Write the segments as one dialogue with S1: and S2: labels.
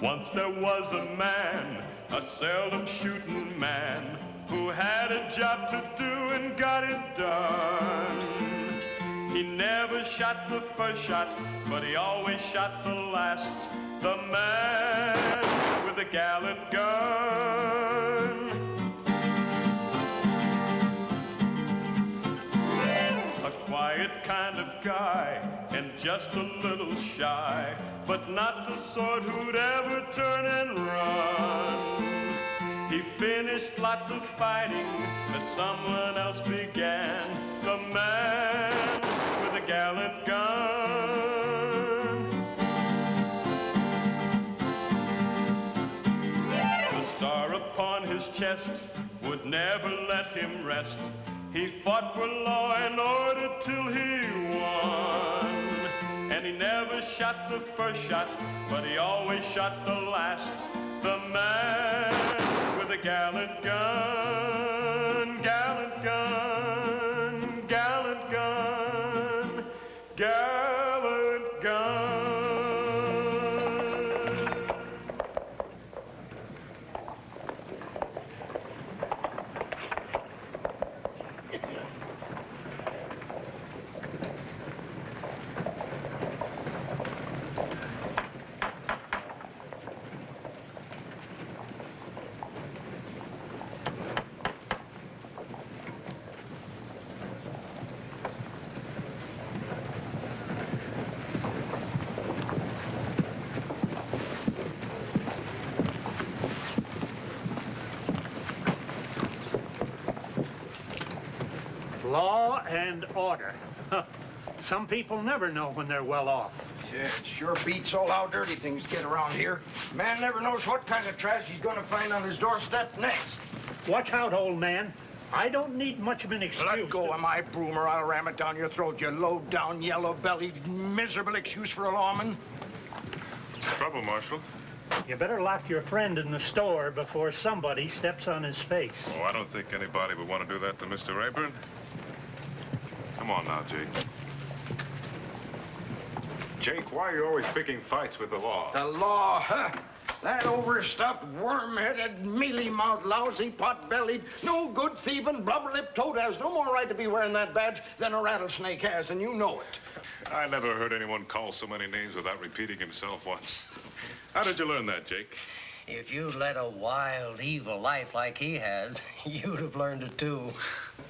S1: Once there was a man, a seldom shooting man, who had a job to do and got it done. He never shot the first shot, but he always shot the last. The man with a gallant gun. A quiet kind of guy and just a little shy, but not the sort who'd ever turn and run. He finished lots of fighting that someone else began. The man with a gallant gun. The star upon his chest would never let him rest. He fought for law and order till he won. And he never shot the first shot, but he always shot the last. The man with a gallant gun, gallant gun, gallant gun, gallant gun.
S2: Law and order. Some people never know when they're well off.
S3: Yeah, it sure beats all how dirty things get around here. Man never knows what kind of trash he's gonna find on his doorstep next.
S2: Watch out, old man. I don't need much of an excuse.
S3: Let go of my broom or I'll ram it down your throat, you low-down, yellow-bellied, miserable excuse for a lawman.
S4: What's the trouble, Marshal?
S2: You better lock your friend in the store before somebody steps on his face.
S4: Oh, I don't think anybody would want to do that to Mr. Rayburn. Come on now, Jake. Jake, why are you always picking fights with the law?
S3: The law, huh? That overstuffed, worm-headed, mealy-mouthed, lousy, pot-bellied, no-good thieving, blubber-lipped toad has no more right to be wearing that badge than a rattlesnake has, and you know it.
S4: I never heard anyone call so many names without repeating himself once. How did you learn that, Jake?
S5: If you'd led a wild, evil life like he has, you'd have learned it too.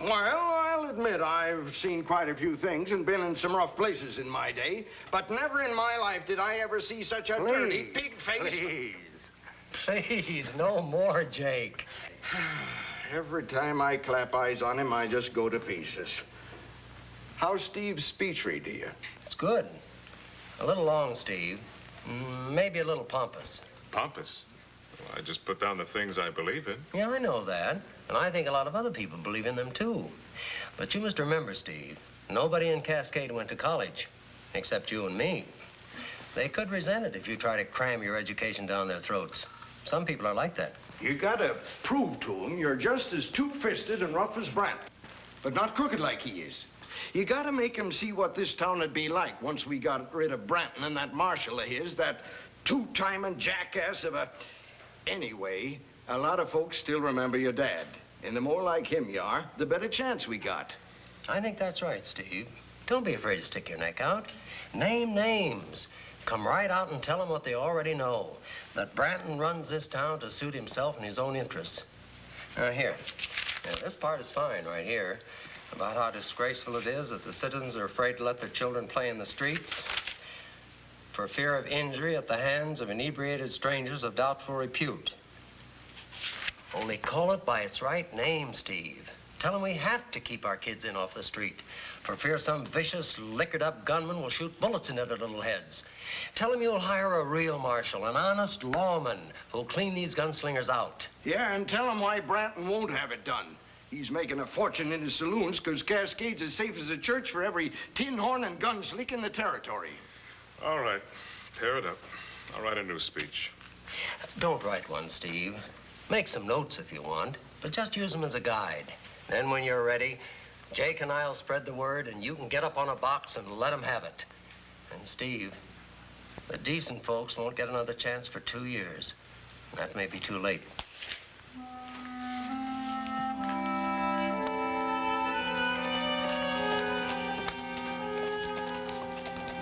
S3: Well, I'll admit I've seen quite a few things and been in some rough places in my day, but never in my life did I ever see such a dirty, pig-faced...
S5: Please, no more, Jake.
S3: Every time I clap eyes on him, I just go to pieces. How's Steve's speech read to you?
S5: It's good. A little long, Steve. Maybe a little pompous.
S4: Pompous? Well, I just put down the things I believe in.
S5: Yeah, I know that. And I think a lot of other people believe in them, too. But you must remember, Steve, nobody in Cascade went to college, except you and me. They could resent it if you try to cram your education down their throats. Some people are like that.
S3: You gotta prove to them you're just as two-fisted and rough as Brant, but not crooked like he is. You gotta make him see what this town would be like once we got rid of Branton and that marshal of his, that two-timing jackass of a... Anyway, a lot of folks still remember your dad. And the more like him you are, the better chance we got.
S5: I think that's right, Steve. Don't be afraid to stick your neck out. Name names. Come right out and tell them what they already know. That Branton runs this town to suit himself and his own interests. Here. Now, this part is fine right here. About how disgraceful it is that the citizens are afraid to let their children play in the streets for fear of injury at the hands of inebriated strangers of doubtful repute. Only call it by its right name, Steve. Tell them we have to keep our kids in off the street for fear some vicious, liquored-up gunman will shoot bullets into their little heads. Tell them you'll hire a real marshal, an honest lawman who'll clean these gunslingers out.
S3: Yeah, and tell them why Branton won't have it done. He's making a fortune in his saloons because Cascade's as safe as a church for every tin horn and gun sleek in the territory.
S4: All right, tear it up. I'll write a new speech.
S5: Don't write one, Steve. Make some notes if you want, but just use them as a guide. Then when you're ready, Jake and I'll spread the word and you can get up on a box and let them have it. And Steve, The decent folks won't get another chance for 2 years. That may be too late.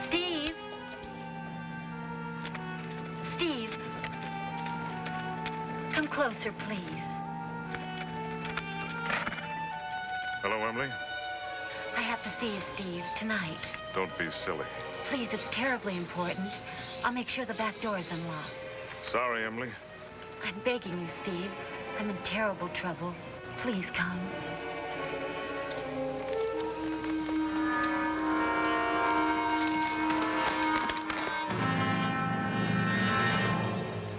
S6: Steve? Steve? Come closer, please.
S4: Hello, Emily?
S6: I have to see you, Steve, tonight.
S4: Don't be silly.
S6: Please, it's terribly important. I'll make sure the back door is unlocked.
S4: Sorry, Emily.
S6: I'm begging you, Steve. I'm in terrible trouble. Please come.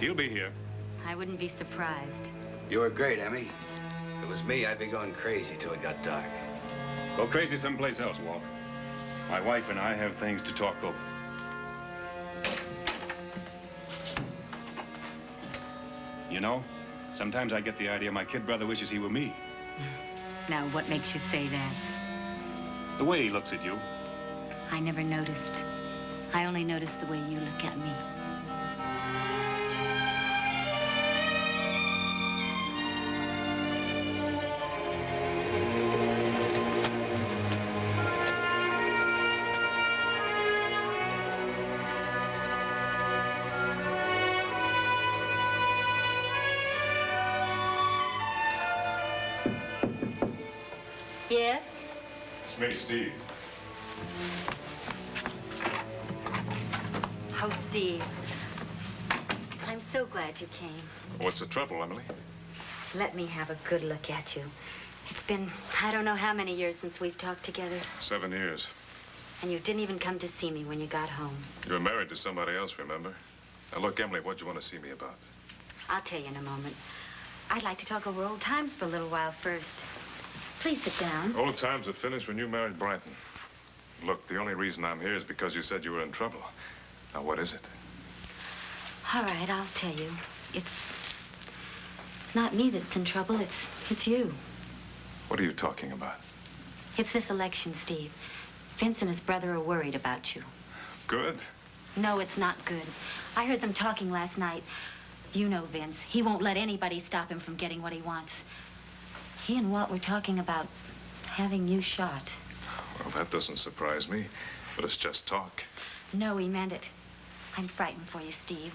S4: He'll be here.
S6: I wouldn't be surprised.
S7: You were great, Emmy. If it was me, I'd be going crazy till it got dark.
S8: Go crazy someplace else, Walt. My wife and I have things to talk over. You know, sometimes I get the idea my kid brother wishes he were me.
S6: Now, what makes you say that?
S8: The way he looks at you.
S6: I never noticed. I only noticed the way you look at me. Yes?
S4: It's me, Steve.
S6: Oh, Steve. I'm so glad you came.
S4: What's the trouble, Emily?
S6: Let me have a good look at you. It's been, I don't know how many years since we've talked together.
S4: 7 years.
S6: And you didn't even come to see me when you got home.
S4: You were married to somebody else, remember? Now, look, Emily, what do you want to see me about?
S6: I'll tell you in a moment. I'd like to talk over old times for a little while first. Please sit down.
S4: Old times are finished when you married Brighton. Look, the only reason I'm here is because you said you were in trouble. Now, what is it?
S6: All right, I'll tell you. It's not me that's in trouble. It's you.
S4: What are you talking about?
S6: It's this election, Steve. Vince and his brother are worried about you.
S4: Good.
S6: No, it's not good. I heard them talking last night. You know Vince. He won't let anybody stop him from getting what he wants. He and Walt were talking about having you shot.
S4: Well, that doesn't surprise me, but it's just talk.
S6: No, he meant it. I'm frightened for you, Steve.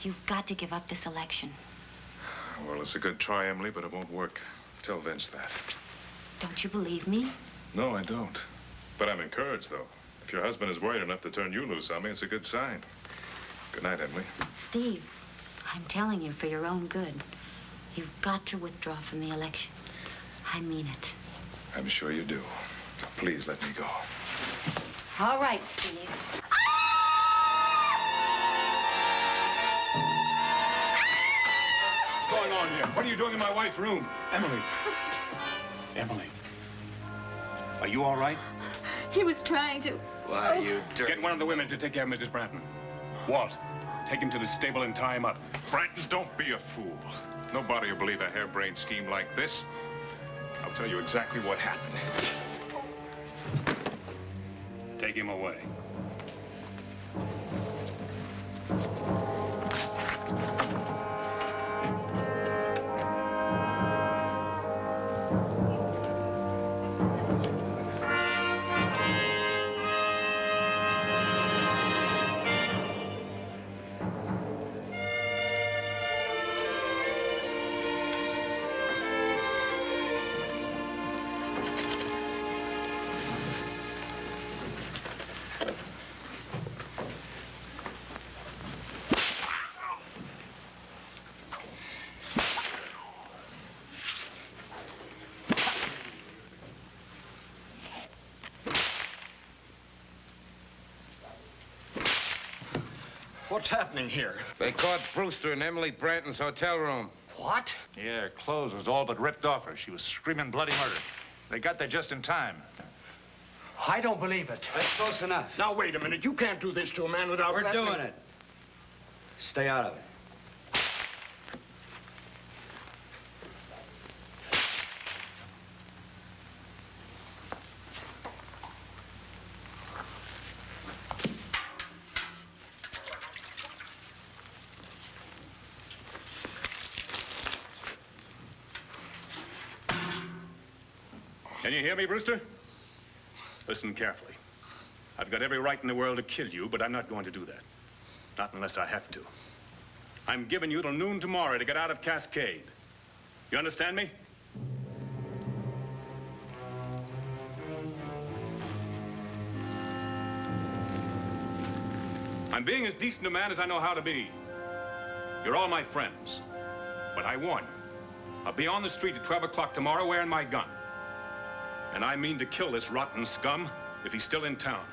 S6: You've got to give up this election.
S4: Well, it's a good try, Emily, but it won't work. Tell Vince that.
S6: Don't you believe me?
S4: No, I don't. But I'm encouraged, though. If your husband is worried enough to turn you loose on me, it's a good sign. Good night, Emily.
S6: Steve, I'm telling you for your own good. You've got to withdraw from the election. I mean it.
S4: I'm sure you do. Now, please let me go.
S6: All right, Steve.
S8: What's going on here? What are you doing in my wife's room? Emily. Emily. Are you all right?
S6: He was trying to.
S7: Why, you dirty...
S8: Get one of the women to take care of Mrs. Branton. Walt, take him to the stable and tie him up.
S4: Brantons, don't be a fool. Nobody will believe a harebrained scheme like this. I'll tell you exactly what happened.
S8: Take him away.
S3: What's happening here?
S9: They caught Brewster in Emily Branton's hotel room.
S3: What?
S10: Yeah, her clothes was all but ripped off her. She was screaming bloody murder. They got there just in time.
S3: I don't believe it.
S7: That's close enough.
S3: Now, wait a minute. You can't do this to a man without...
S7: We're doing it. Stay out of it.
S8: Can you hear me, Brewster? Listen carefully. I've got every right in the world to kill you, but I'm not going to do that. Not unless I have to. I'm giving you till noon tomorrow to get out of Cascade. You understand me? I'm being as decent a man as I know how to be. You're all my friends. But I warn you, I'll be on the street at 12 o'clock tomorrow wearing my gun. And I mean to kill this rotten scum if he's still in town.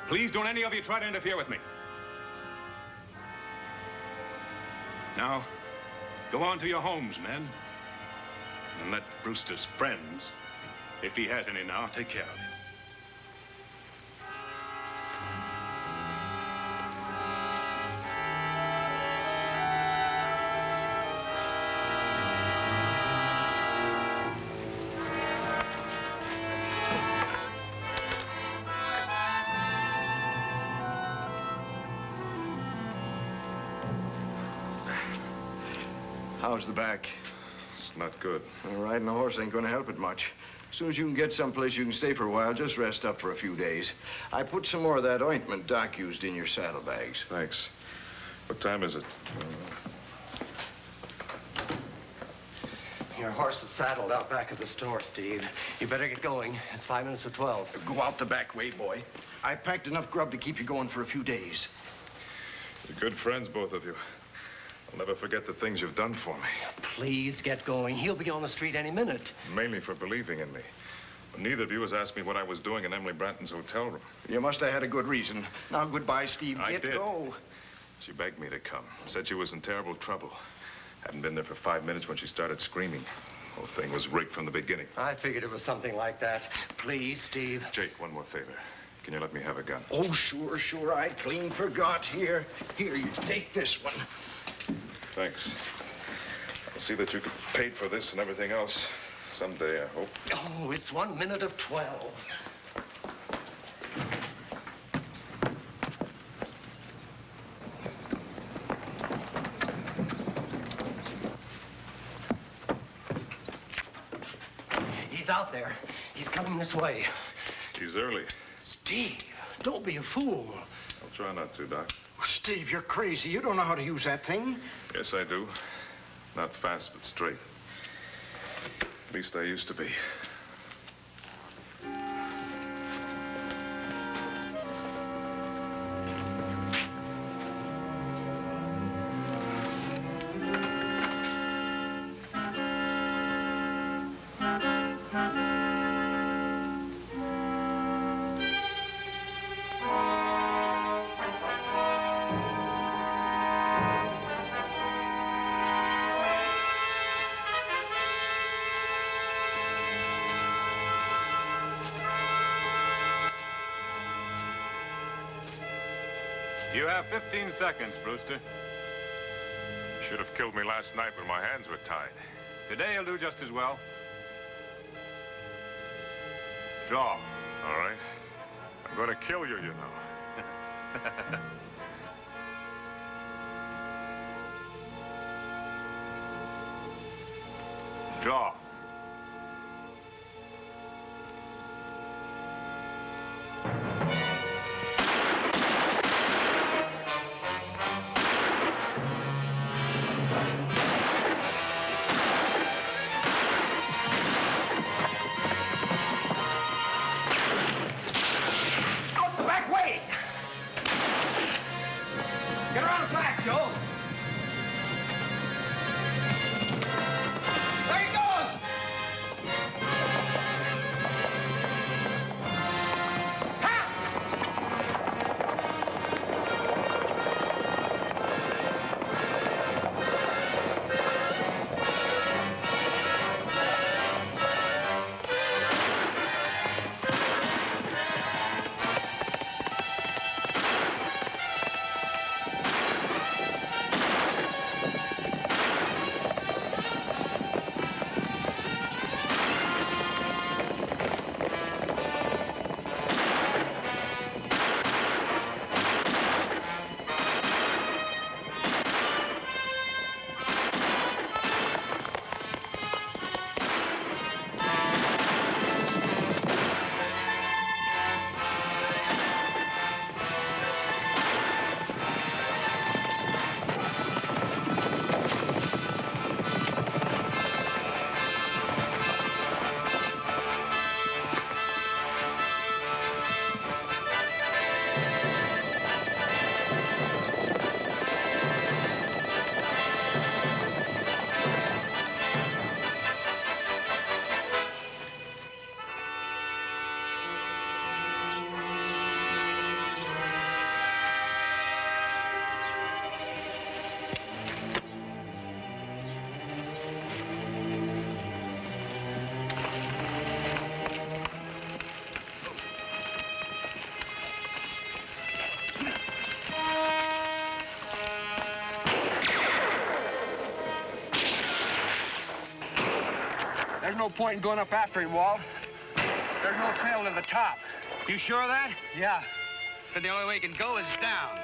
S8: Please don't any of you try to interfere with me. Now, go on to your homes, men. And let Brewster's friends, if he has any now, take care of him.
S3: How's the back?
S4: It's not good.
S3: Well, riding a horse ain't gonna help it much. As soon as you can get someplace you can stay for a while, just rest up for a few days. I put some more of that ointment Doc used in your saddlebags.
S4: Thanks. What time is it?
S5: Your horse is saddled out back at the store, Steve. You better get going. It's 5 minutes to 12.
S3: Go out the back way, boy. I packed enough grub to keep you going for a few days.
S4: You're good friends, both of you. I'll never forget the things you've done for me.
S5: Please get going. He'll be on the street any minute.
S4: Mainly for believing in me. But neither of you has asked me what I was doing in Emily Branton's hotel room.
S3: You must have had a good reason. Now, goodbye, Steve.
S4: I
S3: Get
S4: did.
S3: go.
S4: She begged me to come. Said she was in terrible trouble. Hadn't been there for 5 minutes when she started screaming. The whole thing was rigged from the beginning.
S5: I figured it was something like that. Please, Steve.
S4: Jake, one more favor. Can you let me have a gun?
S3: Oh, sure, sure. I clean forgot. Here, you take this one.
S4: Thanks. I'll see that you get paid for this and everything else. Someday, I hope.
S5: Oh, it's 1 minute of 12. He's out there. He's coming this way.
S4: He's early.
S5: Steve, don't be a fool.
S4: I'll try not to, Doc.
S3: Steve, you're crazy. You don't know how to use that thing.
S4: Yes, I do. Not fast, but straight. At least I used to be.
S8: You have 15 seconds, Brewster.
S4: You should have killed me last night when my hands were tied.
S8: Today you'll do just as well. Draw.
S4: All right. I'm going to kill you, you know.
S8: Draw.
S11: no point in going up after him, Walt. There's no trail to the top.
S7: You sure of that?
S11: Yeah.
S7: Then the only way he can go is down.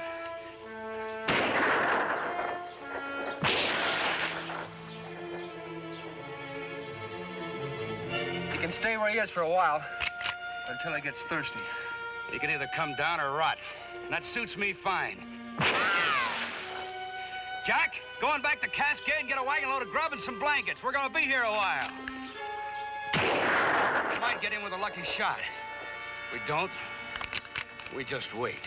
S11: He can stay where he is for a while, until he gets thirsty.
S7: He can either come down or rot. And that suits me fine. Jack, going back to Cascade and get a wagon load of grub and some blankets. We're gonna be here a while. We might get in with a lucky shot. If we don't, we just wait.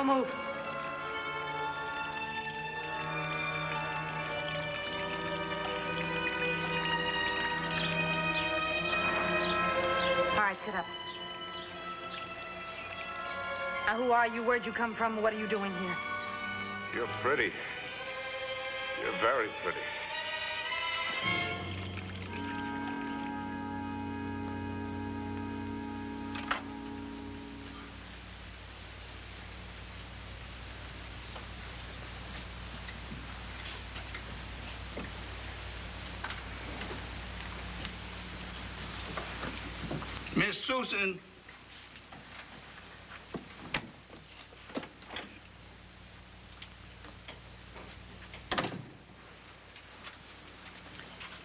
S12: Don't move. All right, sit up. Now, who are you? Where'd you come from? What are you doing here?
S4: You're pretty. You're very pretty.
S11: Miss Susan.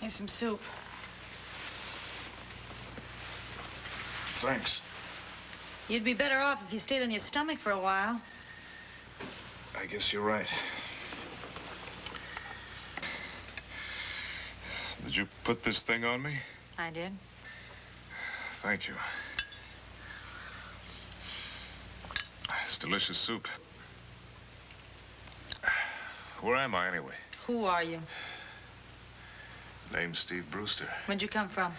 S12: Here's some soup.
S4: Thanks.
S12: You'd be better off if you stayed on your stomach for a while.
S4: I guess you're right. Did you put this thing on me?
S12: I did.
S4: Thank you. It's delicious soup. Where am I, anyway?
S12: Who are you?
S4: Name's Steve Brewster.
S12: Where'd you come from?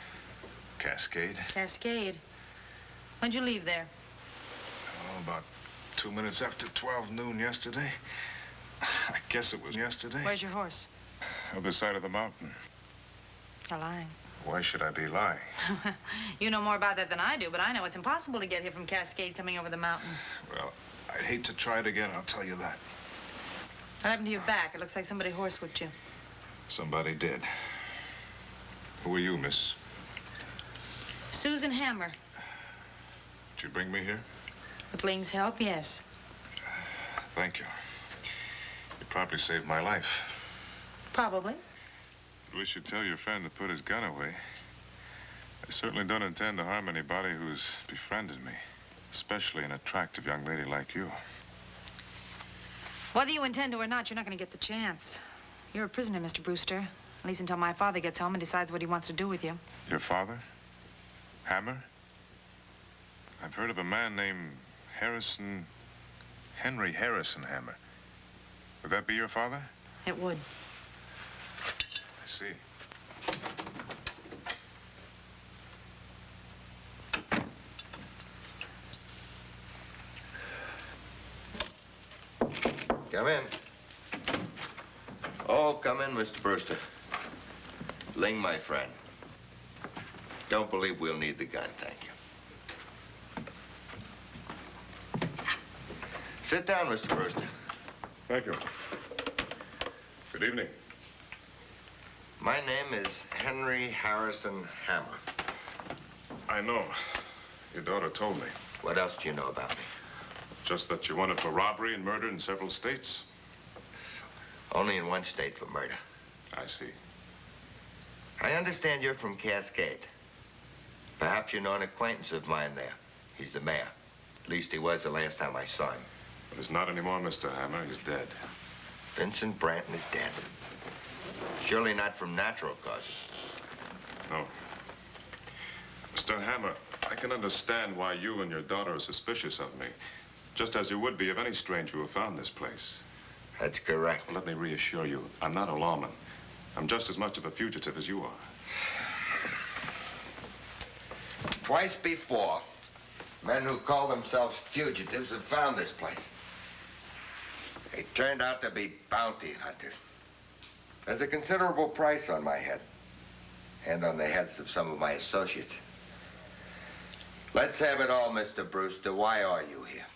S4: Cascade.
S12: Cascade. When'd you leave there?
S4: Oh, about 2 minutes after 12 noon yesterday. I guess it was yesterday.
S12: Where's your horse?
S4: Other side of the mountain.
S12: You're lying.
S4: Why should I be lying?
S12: You know more about that than I do, but I know it's impossible to get here from Cascade coming over the mountain.
S4: Well, I'd hate to try it again, I'll tell you that.
S12: What happened to your back? It looks like somebody horsewhipped you.
S4: Somebody did. Who are you, miss?
S12: Susan Hammer.
S4: Did you bring me here?
S12: With Ling's help, yes.
S4: Thank you. You probably saved my life.
S12: Probably.
S4: I wish you'd tell your friend to put his gun away. I certainly don't intend to harm anybody who's befriended me, especially an attractive young lady like you.
S12: Whether you intend to or not, you're not going to get the chance. You're a prisoner, Mr. Brewster. At least until my father gets home and decides what he wants to do with you.
S4: Your father? Hammer? I've heard of a man named Henry Harrison Hammer. Would that be your father?
S12: It would.
S4: I see.
S13: Come in. Oh, come in, Mr. Brewster. Ling, my friend. Don't believe we'll need the gun, thank you. Sit down, Mr. Brewster.
S4: Thank you. Good evening.
S13: My name is Henry Harrison Hammer.
S4: I know. Your daughter told me.
S13: What else do you know about me?
S4: Just that you're wanted for robbery and murder in several states.
S13: Only in one state for murder.
S4: I see.
S13: I understand you're from Cascade. Perhaps you know an acquaintance of mine there. He's the mayor. At least he was the last time I saw him.
S4: But he's not anymore, Mr. Hammer. He's dead.
S13: Vincent Branton is dead. Surely not from natural causes.
S4: No. Mr. Hammer, I can understand why you and your daughter are suspicious of me. Just as you would be of any stranger who found this place.
S13: That's correct.
S4: Well, let me reassure you, I'm not a lawman. I'm just as much of a fugitive as you are.
S13: Twice before, men who call themselves fugitives have found this place. They turned out to be bounty hunters. There's a considerable price on my head, and on the heads of some of my associates. Let's have it all, Mr. Brewster. Why are you here?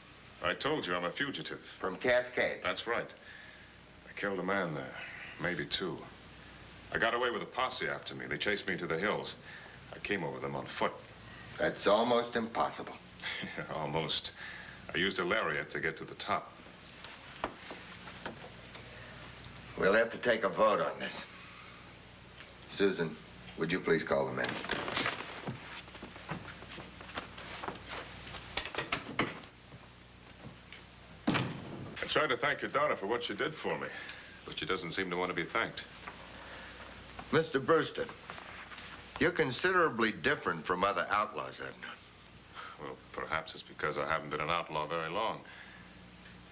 S4: I told you I'm a fugitive.
S13: From Cascade?
S4: That's right. I killed a man there, maybe two. I got away with a posse after me. They chased me into the hills. I came over them on foot.
S13: That's almost impossible.
S4: Almost. I used a lariat to get to the top.
S13: We'll have to take a vote on this. Susan, would you please call them in?
S4: I tried to thank your daughter for what she did for me, but she doesn't seem to want to be thanked.
S13: Mr. Brewster, you're considerably different from other outlaws I've known.
S4: Well, perhaps it's because I haven't been an outlaw very long.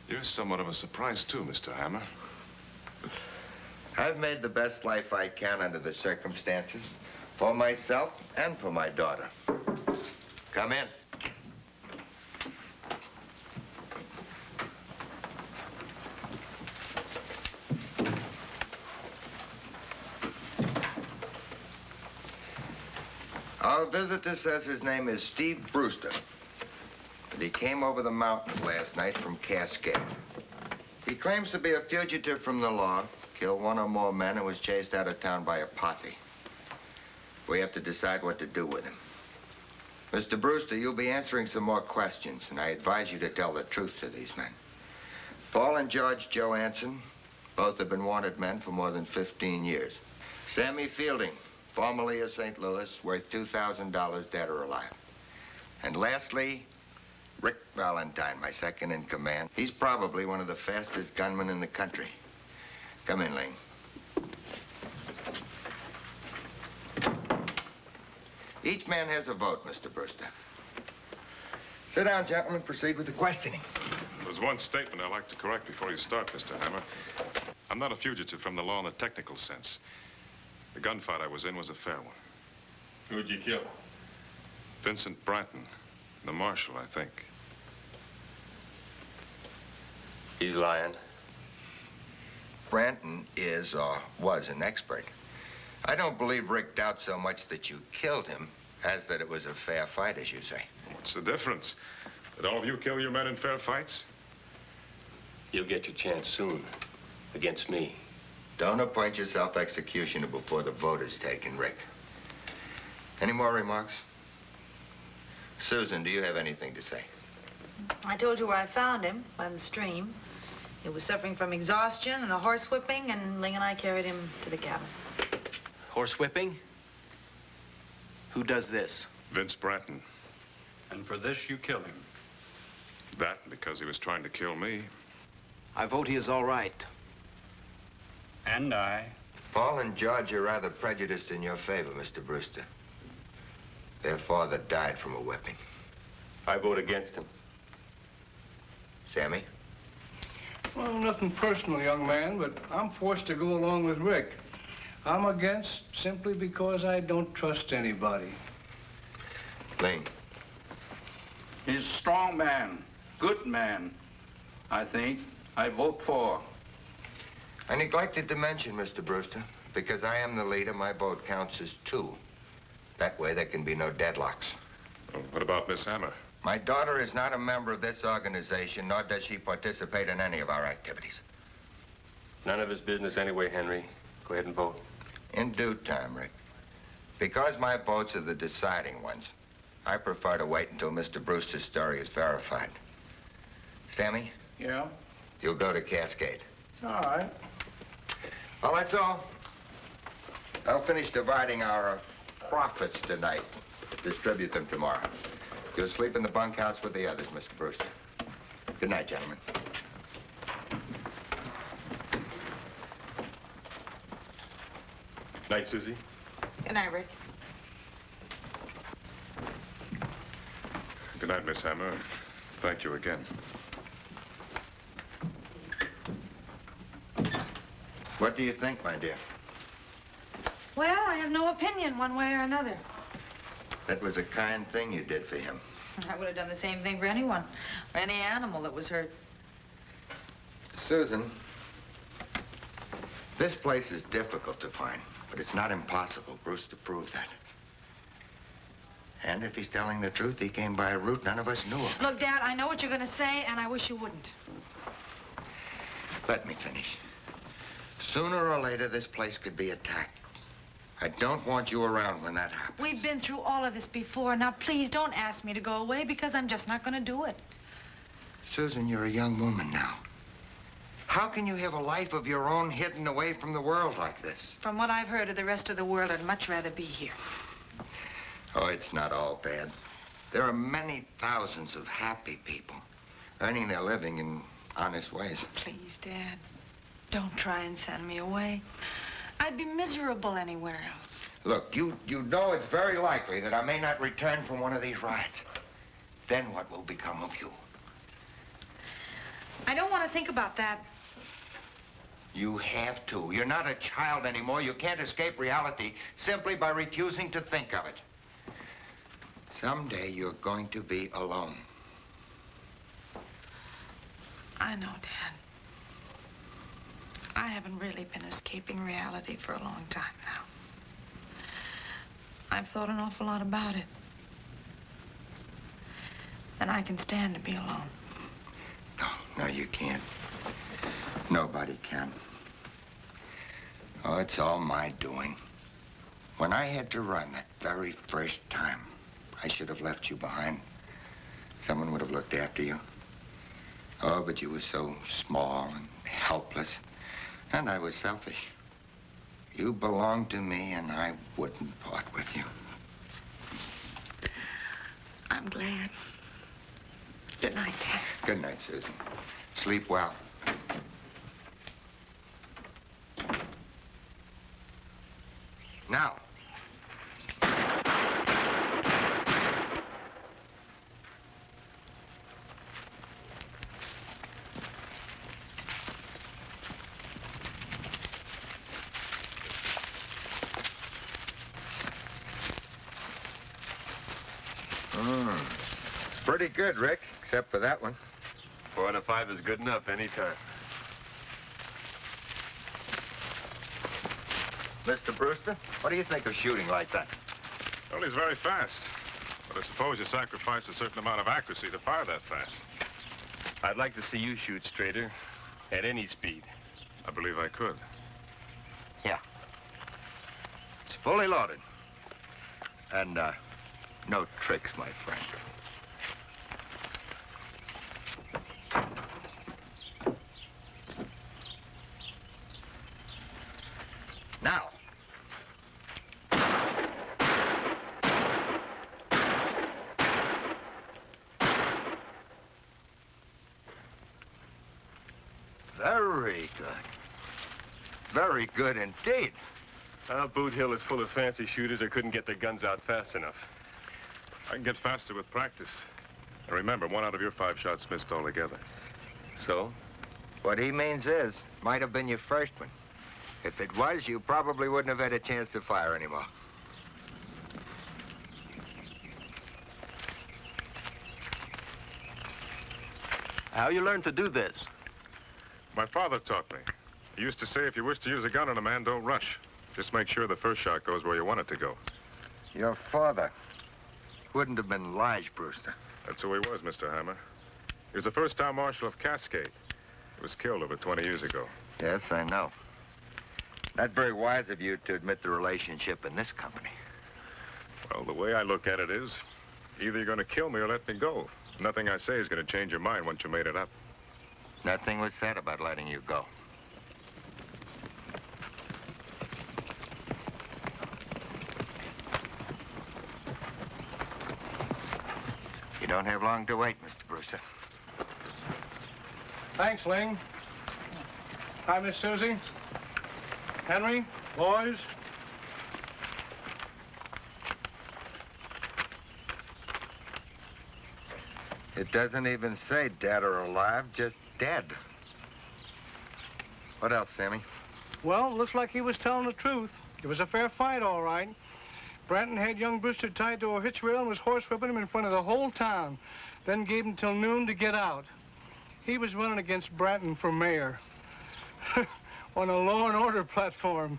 S4: You're somewhat of a surprise, too, Mr. Hammer.
S13: I've made the best life I can under the circumstances, for myself and for my daughter. Come in. Our visitor says his name is Steve Brewster, but he came over the mountains last night from Cascade. He claims to be a fugitive from the law, killed one or more men, and was chased out of town by a posse. We have to decide what to do with him. Mr. Brewster, you'll be answering some more questions, and I advise you to tell the truth to these men. Paul and George Johansson, both have been wanted men for more than 15 years. Sammy Fielding, formerly of St. Louis, worth $2,000 dead or alive. And lastly, Rick Valentine, my second in command. He's probably one of the fastest gunmen in the country. Come in, Ling. Each man has a vote, Mr. Brewster. Sit down, gentlemen. Proceed with the questioning.
S4: There's one statement I'd like to correct before you start, Mr. Hammer. I'm not a fugitive from the law in a technical sense. The gunfight I was in was a fair one.
S8: Who'd you kill?
S4: Vincent Branton, the marshal, I think.
S7: He's lying.
S13: Branton is, or was, an expert. I don't believe Rick doubts so much that you killed him as that it was a fair fight, as you say.
S4: What's the difference? Did all of you kill your men in fair fights?
S7: You'll get your chance soon. Against me.
S13: Don't appoint yourself executioner before the vote is taken, Rick. Any more remarks? Susan, do you have anything to say?
S12: I told you where I found him, by the stream. He was suffering from exhaustion and a horse whipping, and Ling and I carried him to the cabin.
S14: Horse whipping? Who does this?
S4: Vince Branton.
S15: And for this, you killed him?
S4: That because he was trying to kill me.
S14: I vote he is all right.
S15: And I.
S13: Paul and George are rather prejudiced in your favor, Mr. Brewster. Their father died from a whipping.
S7: I vote against him.
S13: Sammy?
S11: Well, nothing personal, young man, but I'm forced to go along with Rick. I'm against simply because I don't trust anybody.
S13: Ling?
S15: He's a strong man, good man, I think. I vote for.
S13: I neglected to mention, Mr. Brewster, because I am the leader, my vote counts as 2. That way there can be no deadlocks.
S4: Oh, what about Miss Hammer?
S13: My daughter is not a member of this organization, nor does she participate in any of our activities.
S7: None of his business anyway, Henry. Go ahead and vote.
S13: In due time, Rick. Because my votes are the deciding ones, I prefer to wait until Mr. Brewster's story is verified. Sammy?
S11: Yeah?
S13: You'll go to Cascade.
S11: All right.
S13: Well, that's all. I'll finish dividing our profits tonight. Distribute them tomorrow. You'll sleep in the bunkhouse with the others, Mr. Brewster. Good night, gentlemen.
S4: Night, Susie.
S12: Good night, Rick.
S4: Good night, Miss Hammer. Thank you again.
S13: What do you think, my dear?
S12: Well, I have no opinion one way or another.
S13: That was a kind thing you did for him.
S12: I would have done the same thing for anyone, or any animal that was hurt.
S13: Susan, this place is difficult to find, but it's not impossible. Brewster proved that. And if he's telling the truth, he came by a route none of us knew of.
S12: Look, Dad, I know what you're going to say, and I wish you wouldn't.
S13: Let me finish. Sooner or later, this place could be attacked. I don't want you around when that happens.
S12: We've been through all of this before. Now, please don't ask me to go away, because I'm just not going to do it.
S13: Susan, you're a young woman now. How can you have a life of your own hidden away from the world like this?
S12: From what I've heard of the rest of the world, I'd much rather be here.
S13: Oh, it's not all bad. There are many thousands of happy people earning their living in honest ways.
S12: Please, Dad, don't try and send me away. I'd be miserable anywhere else.
S13: Look, you know it's very likely that I may not return from one of these riots. Then what will become of you?
S12: I don't want to think about that.
S13: You have to. You're not a child anymore. You can't escape reality simply by refusing to think of it. Someday you're going to be alone.
S12: I know, Dad. I haven't really been escaping reality for a long time now. I've thought an awful lot about it. And I can stand to be alone.
S13: No, you can't. Nobody can. Oh, it's all my doing. When I had to run that very first time, I should have left you behind. Someone would have looked after you. Oh, but you were so small and helpless. And I was selfish. You belonged to me, and I wouldn't part with you.
S12: I'm glad. Good night, Dad.
S13: Good night, Susan. Sleep well. Now. It's pretty good, Rick, except for that one.
S4: 4 out of 5 is good enough anytime.
S13: Mr. Brewster, what do you think of shooting like that?
S4: Well, he's very fast. But I suppose you sacrifice a certain amount of accuracy to fire that fast.
S16: I'd like to see you shoot straighter, at any speed.
S4: I believe I could.
S13: Yeah. It's fully loaded. And, no tricks, my friend. Now. Very good. Very good indeed.
S16: Boot Hill is full of fancy shooters that couldn't get their guns out fast enough.
S4: I can get faster with practice. And remember, 1 out of your 5 shots missed altogether.
S16: So?
S13: What he means is, might have been your first one. If it was, you probably wouldn't have had a chance to fire anymore.
S14: How you learned to do this?
S4: My father taught me. He used to say if you wish to use a gun on a man, don't rush. Just make sure the first shot goes where you want it to go.
S13: Your father wouldn't have been Lige Brewster.
S4: That's who he was, Mr. Hammer. He was the first-time marshal of Cascade. He was killed over 20 years ago.
S13: Yes, I know. Not very wise of you to admit the relationship in this company.
S4: Well, the way I look at it is, either you're going to kill me or let me go. Nothing I say is going to change your mind once you made it up.
S13: Nothing was said about letting you go. You don't have long to wait, Mr. Brewster.
S11: Thanks, Ling. Hi, Miss Susie. Henry, boys.
S13: It doesn't even say dead or alive, just dead. What else, Sammy?
S11: Well, looks like he was telling the truth. It was a fair fight, all right. Branton had young Brewster tied to a hitch rail and was horsewhipping him in front of the whole town. Then gave him till noon to get out. He was running against Branton for mayor. On a law and order platform.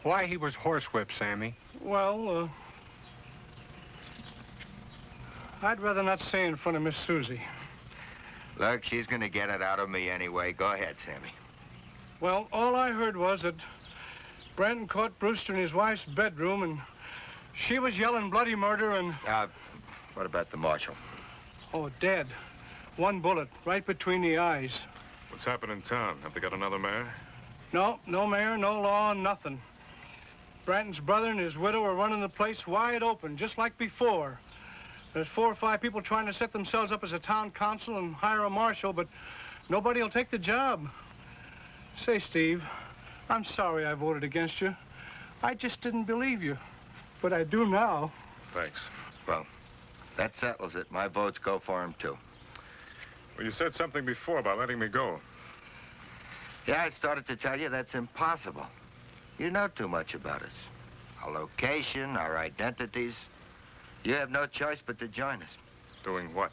S17: Why he was horsewhipped, Sammy?
S11: Well, I'd rather not say in front of Miss Susie.
S13: Look, she's gonna get it out of me anyway. Go ahead, Sammy.
S11: Well, all I heard was that Branton caught Brewster in his wife's bedroom, and she was yelling bloody murder and...
S13: What about the marshal?
S11: Oh, dead. 1 bullet, right between the eyes.
S4: What's happened in town? Have they got another mayor?
S11: No, no mayor, no law, nothing. Branton's brother and his widow are running the place wide open, just like before. There's 4 or 5 people trying to set themselves up as a town council and hire a marshal, but nobody will take the job. Say, Steve, I'm sorry I voted against you. I just didn't believe you, but I do now.
S4: Thanks.
S13: Well, that settles it. My votes go for him, too.
S4: Well, you said something before about letting me go.
S13: Yeah, I started to tell you that's impossible. You know too much about us. Our location, our identities. You have no choice but to join us.
S4: Doing what?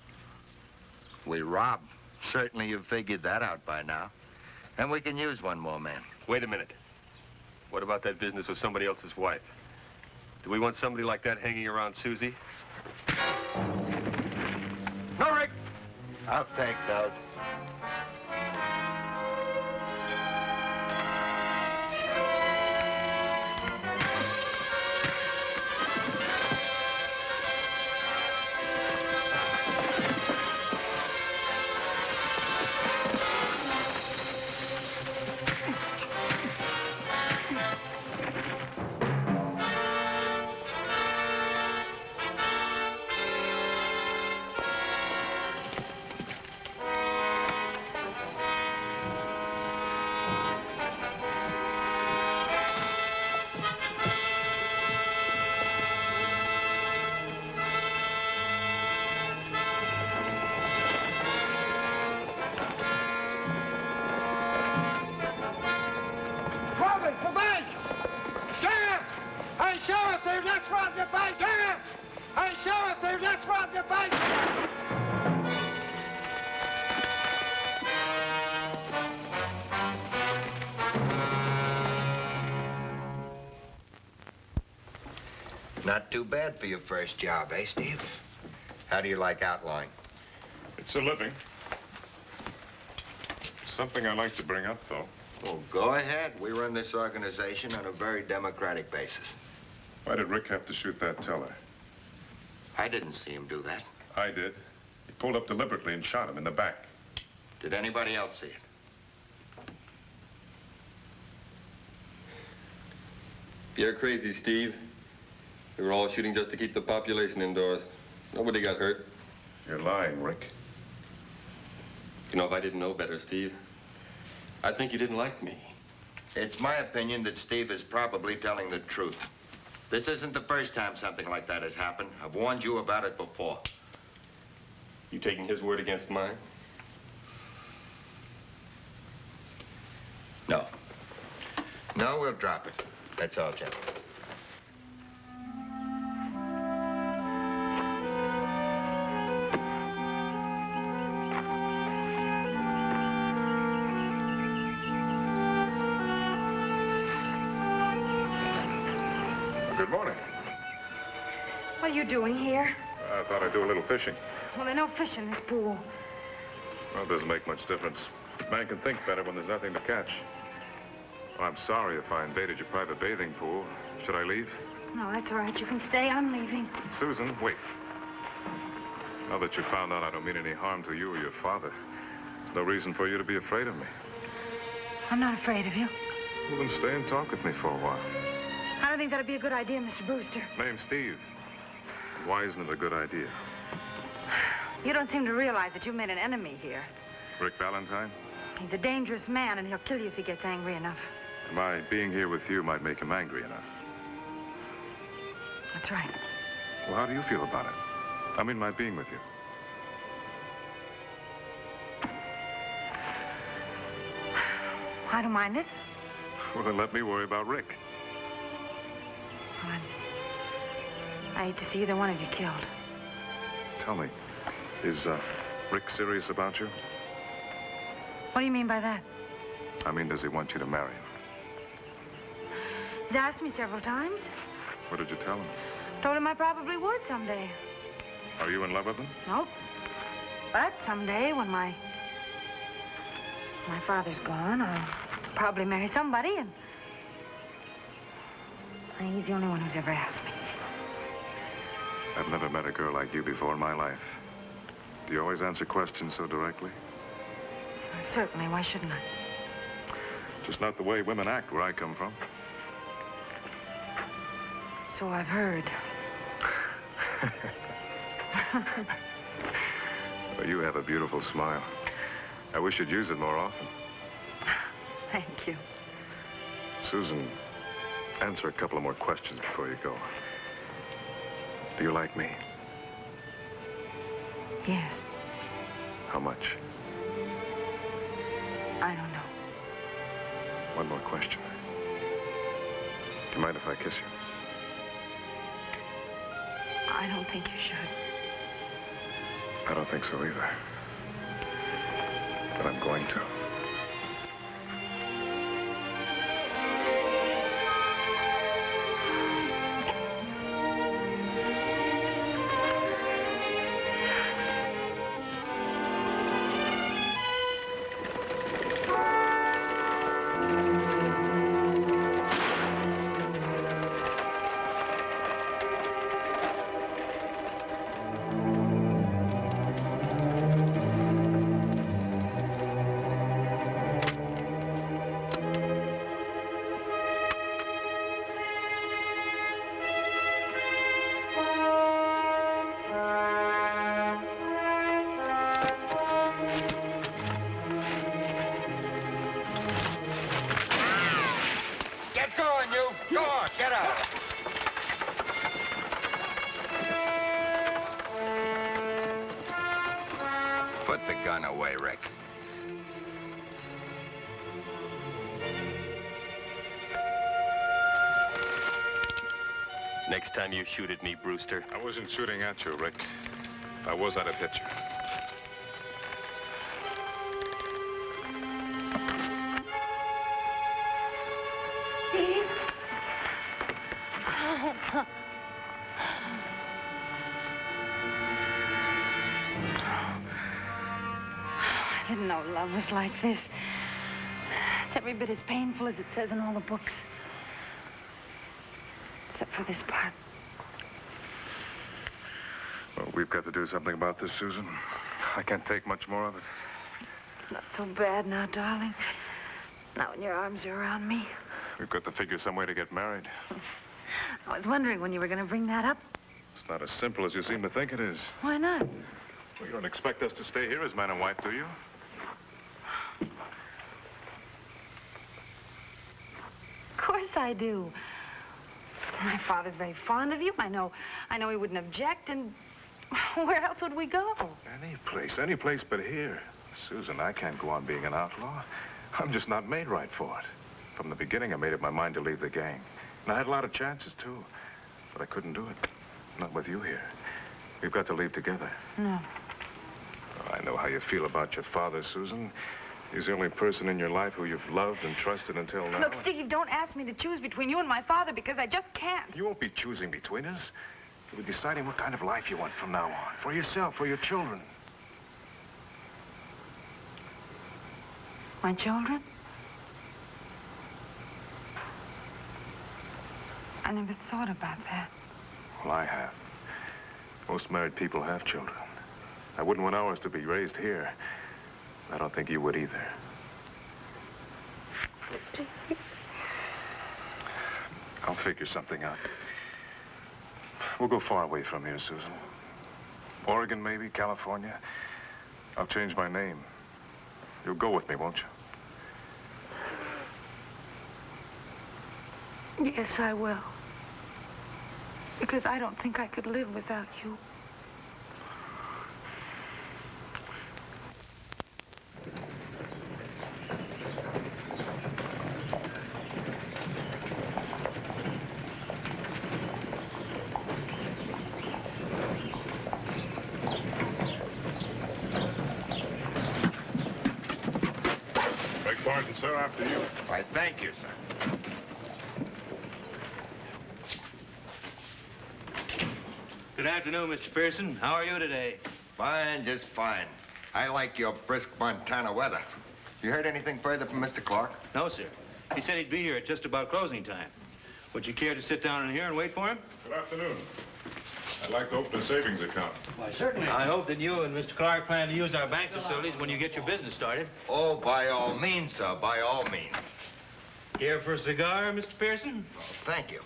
S13: We rob. Certainly you've figured that out by now. And we can use one more man.
S16: Wait a minute. What about that business with somebody else's wife? Do we want somebody like that hanging around Susie?
S13: No, Rick! I'll take those. Not too bad for your first job, eh, Steve? How do you like outlawing?
S4: It's a living. Something I like to bring up, though.
S13: Well, go ahead. We run this organization on a very democratic basis.
S4: Why did Rick have to shoot that teller?
S13: I didn't see him do that.
S4: I did. He pulled up deliberately and shot him in the back.
S13: Did anybody else see it?
S18: You're crazy, Steve. We were all shooting just to keep the population indoors. Nobody got hurt.
S4: You're lying, Rick.
S18: You know, if I didn't know better, Steve, I'd think you didn't like me.
S13: It's my opinion that Steve is probably telling the truth. This isn't the first time something like that has happened. I've warned you about it before.
S18: You taking his word against mine?
S13: No. No, we'll drop it. That's all, gentlemen.
S4: Good morning.
S12: What are you doing here?
S4: I thought I'd do a little fishing.
S12: Well, there's no fish in this pool.
S4: Well, it doesn't make much difference. A man can think better when there's nothing to catch. Well, I'm sorry if I invaded your private bathing pool. Should I leave?
S12: No, that's all right. You can stay. I'm leaving.
S4: Susan, wait. Now that you found out I don't mean any harm to you or your father, there's no reason for you to be afraid of me.
S12: I'm not afraid of you.
S4: Well, then stay and talk with me for a while.
S12: I don't think that'd be a good idea, Mr. Brewster.
S4: Name's Steve. Why isn't it a good idea?
S12: You don't seem to realize that you've made an enemy here.
S4: Rick Valentine?
S12: He's a dangerous man, and he'll kill you if he gets angry enough.
S4: My being here with you might make him angry enough.
S12: That's right.
S4: Well, how do you feel about it? I mean, my being with you.
S12: I don't mind it.
S4: Well, then let me worry about Rick.
S12: Well, I hate to see either one of you killed.
S4: Tell me, is Rick serious about you?
S12: What do you mean by that?
S4: I mean, does he want you to marry him?
S12: He's asked me several times.
S4: What did you tell him?
S12: Told him I probably would someday.
S4: Are you in love with him?
S12: Nope. But someday, when my father's gone, I'll probably marry somebody, and he's the only one who's ever asked me.
S4: I've never met a girl like you before in my life. Do you always answer questions so directly?
S12: Certainly. Why shouldn't I?
S4: Just not the way women act where I come from.
S12: So I've heard.
S4: Well, you have a beautiful smile. I wish you'd use it more often.
S12: Thank you.
S4: Susan, answer a couple of more questions before you go. Do you like me?
S12: Yes.
S4: How much?
S12: I don't know.
S4: One more question. Do you mind if I kiss you?
S12: I don't think you should.
S4: I don't think so either. But I'm going to.
S16: Next time you shoot at me, Brewster.
S4: I wasn't shooting at you, Rick. If I was, I'd have hit you.
S6: Steve?
S12: I didn't know love was like this. It's every bit as painful as it says in all the books. Except for this part.
S4: Well, we've got to do something about this, Susan. I can't take much more of it.
S12: Not so bad now, darling. Not when your arms are around me.
S4: We've got to figure some way to get married.
S12: I was wondering when you were going to bring that up.
S4: It's not as simple as you seem to think it is.
S12: Why not?
S4: Well, you don't expect us to stay here as man and wife, do you?
S12: Of course I do. My father's very fond of you. I know he wouldn't object, and where else would we go?
S4: Any place but here. Susan, I can't go on being an outlaw. I'm just not made right for it. From the beginning, I made up my mind to leave the gang. And I had a lot of chances, too. But I couldn't do it. Not with you here. We've got to leave together.
S12: No.
S4: Oh, I know how you feel about your father, Susan. He's the only person in your life who you've loved and trusted until now.
S12: Look, Steve, don't ask me to choose between you and my father because I just can't.
S4: You won't be choosing between us. You'll be deciding what kind of life you want from now on. For yourself, for your children.
S12: My children? I never thought about that.
S4: Well, I have. Most married people have children. I wouldn't want ours to be raised here. I don't think you would either. I'll figure something out. We'll go far away from here, Susan. Oregon, maybe, California. I'll change my name. You'll go with me, won't
S12: you? Yes, I will. Because I don't think I could live without you.
S4: Pardon, sir, after you.
S13: Why, thank you, sir.
S19: Good afternoon, Mr. Pearson. How are you today?
S13: Fine, just fine. I like your brisk Montana weather. You heard anything further from Mr. Clark?
S19: No, sir. He said he'd be here at just about closing time. Would you care to sit down in here and wait for him?
S4: Good afternoon. I'd like to open a savings account.
S19: Why, certainly. I hope that you and Mr. Clark plan to use our bank facilities when you get your business started.
S13: Oh, by all means, sir, by all means.
S19: Care for a cigar, Mr. Pearson?
S13: Oh, thank you.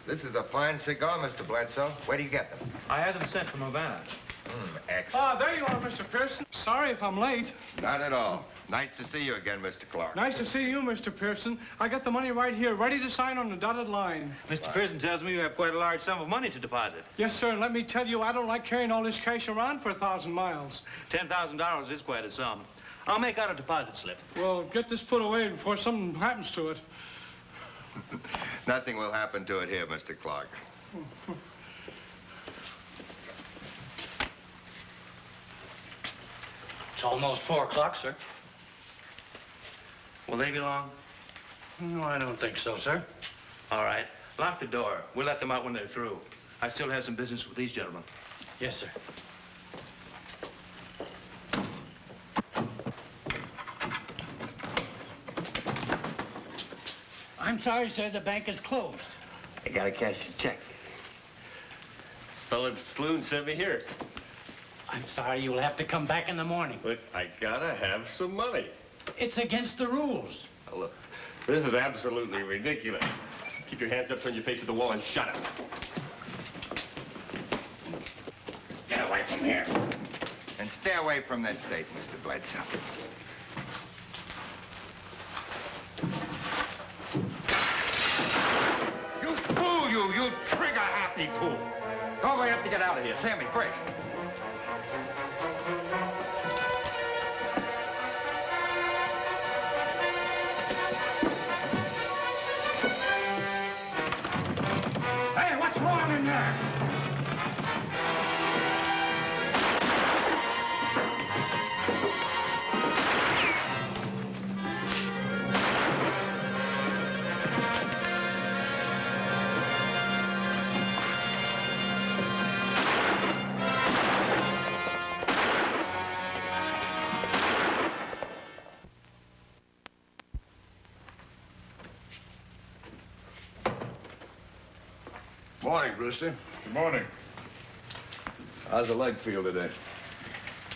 S13: This is a fine cigar, Mr. Bledsoe. Where do you get them?
S19: I had them sent from Havana.
S13: Excellent.
S11: There you are, Mr. Pearson. Sorry if I'm late.
S13: Not at all. Nice to see you again, Mr. Clark.
S11: Nice to see you, Mr. Pearson. I got the money right here, ready to sign on the dotted line.
S19: Mr. Pearson tells me you have quite a large sum of money to deposit.
S11: Yes, sir, and let me tell you, I don't like carrying all this cash around for 1,000 miles.
S19: $10,000 is quite a sum. I'll make out a deposit slip.
S11: Well, get this put away before something happens to it.
S13: Nothing will happen to it here, Mr. Clark.
S19: It's almost 4 o'clock, sir. Will they be long?
S2: No, I don't think so, sir.
S19: All right. Lock the door. We'll let them out when they're through. I still have some business with these gentlemen.
S2: Yes, sir. I'm sorry, sir, the bank is closed.
S7: I gotta cash the check.
S16: Fella Sloan sent me here.
S2: I'm sorry, you'll have to come back in the morning.
S16: But I gotta have some money.
S2: It's against the rules.
S16: Now look, this is absolutely ridiculous. Keep your hands up, turn your face to the wall, and shut up.
S13: Get away from here. And stay away from that safe, Mr. Bledsoe. You fool, you trigger-happy fool. Go away, have to get out of here. Sammy, first. Hey, what's wrong in there?
S3: Morning, Brewster.
S4: Good morning.
S3: How's the leg feel today?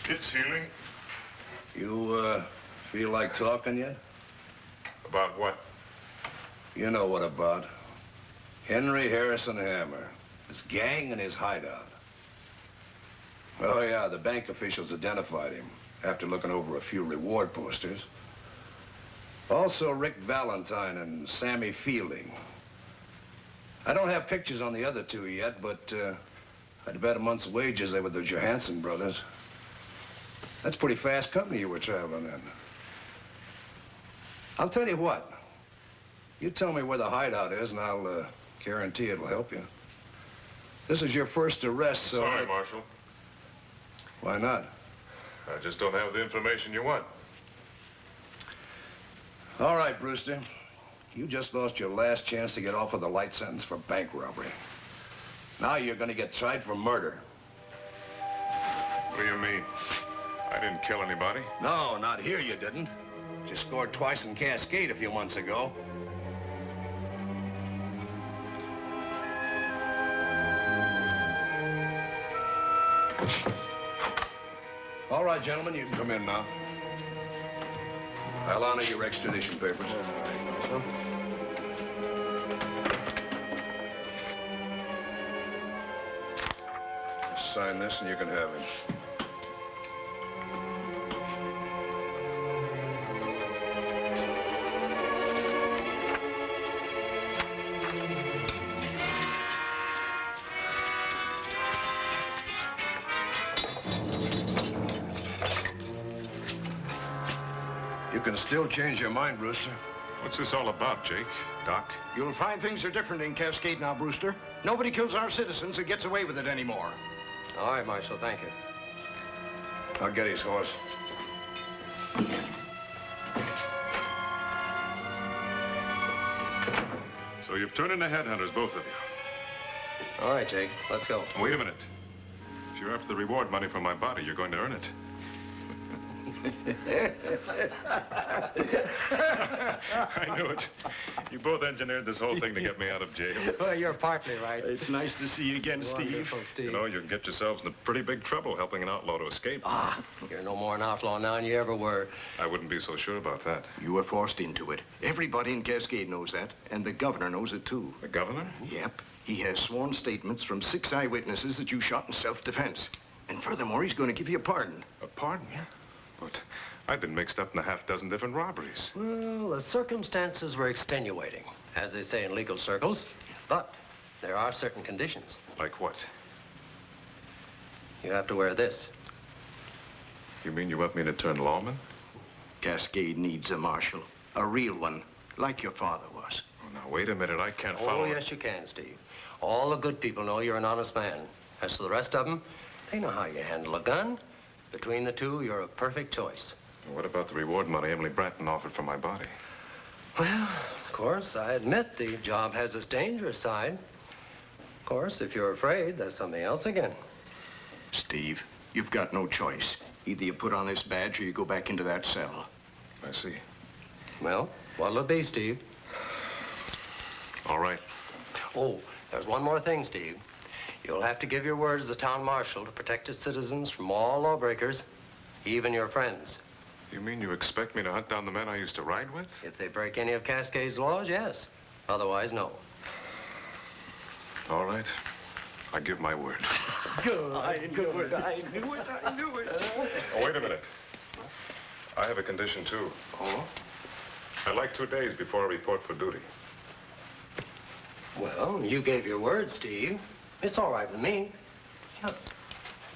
S4: It's healing.
S3: You, feel like talking yet?
S4: About what?
S3: You know what about. Henry Harrison Hammer, his gang and his hideout. Oh, yeah, the bank officials identified him after looking over a few reward posters. Also, Rick Valentine and Sammy Fielding. I don't have pictures on the other two yet, but I'd bet a month's wages they were the Johansson brothers. That's pretty fast company you were traveling in. I'll tell you what. You tell me where the hideout is, and I'll guarantee it'll help you. This is your first arrest, so...
S4: Sorry, Marshal.
S3: Why not?
S4: I just don't have the information you want.
S3: All right, Brewster. You just lost your last chance to get off with a light sentence for bank robbery. Now you're gonna get tried for murder.
S4: What do you mean? I didn't kill anybody.
S3: No, not here you didn't. You scored twice in Cascade a few months ago. All right, gentlemen, you can come in now. I'll honor your extradition papers. All right, Just sign this and you can have him. You can still change your mind, Brewster.
S4: What's this all about, Jake? Doc?
S3: You'll find things are different in Cascade now, Brewster. Nobody kills our citizens and gets away with it anymore.
S5: All right, Marshal, thank you.
S3: I'll get his horse.
S4: So you've turned into headhunters, both of you.
S5: All right, Jake, let's go.
S4: Wait a minute. If you're after the reward money from my body, you're going to earn it. I knew it. You both engineered this whole thing to get me out of jail.
S2: Well, you're partly right.
S3: It's nice to see you again, Steve.
S4: You know, you can get yourselves into pretty big trouble helping an outlaw to escape.
S5: Ah, you're no more an outlaw now than you ever were.
S4: I wouldn't be so sure about that.
S3: You were forced into it. Everybody in Cascade knows that, and the governor knows it, too.
S4: The governor?
S3: Yep. He has sworn statements from 6 eyewitnesses that you shot in self-defense. And furthermore, he's going to give you a pardon.
S4: A pardon? Yeah. But I've been mixed up in a half-dozen different robberies.
S5: Well, the circumstances were extenuating, as they say in legal circles. But there are certain conditions.
S4: Like what?
S5: You have to wear this.
S4: You mean you want me to turn lawman?
S3: Cascade needs a marshal. A real one, like your father was.
S4: Oh, now, wait a minute. I can't follow.
S5: Oh, yes, you can, Steve. All the good people know you're an honest man. As for the rest of them, they know how you handle a gun. Between the two, you're a perfect choice.
S4: Well, what about the reward money Emily Bratton offered for my body?
S5: Well, of course, I admit the job has its dangerous side. Of course, if you're afraid, that's something else again.
S3: Steve, you've got no choice. Either you put on this badge or you go back into that cell.
S4: I see.
S5: Well, what'll it be, Steve?
S4: All right.
S5: Oh, there's one more thing, Steve. You'll have to give your word as the town marshal to protect its citizens from all lawbreakers, even your friends.
S4: You mean you expect me to hunt down the men I used to ride with?
S5: If they break any of Cascade's laws, yes. Otherwise, no.
S4: All right. I give my word.
S3: Good. I knew it. I knew it. I knew it.
S4: Oh, wait a minute. I have a condition, too.
S5: Oh?
S4: I'd like 2 days before I report for duty.
S5: Well, you gave your word, Steve. It's all right with me. Yeah.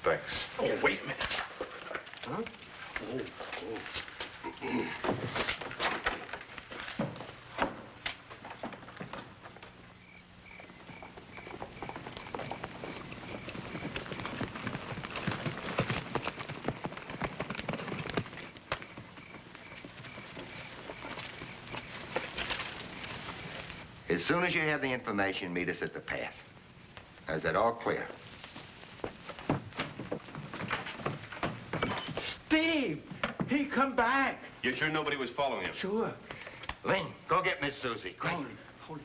S4: Thanks.
S3: Oh, wait a minute.
S5: Huh?
S13: As soon as you have the information, meet us at the pass. Is that all clear?
S15: Steve, he come back.
S16: You sure nobody was following him?
S15: Sure.
S13: Lynn, go get Miss Susie, quick.
S15: Hold it.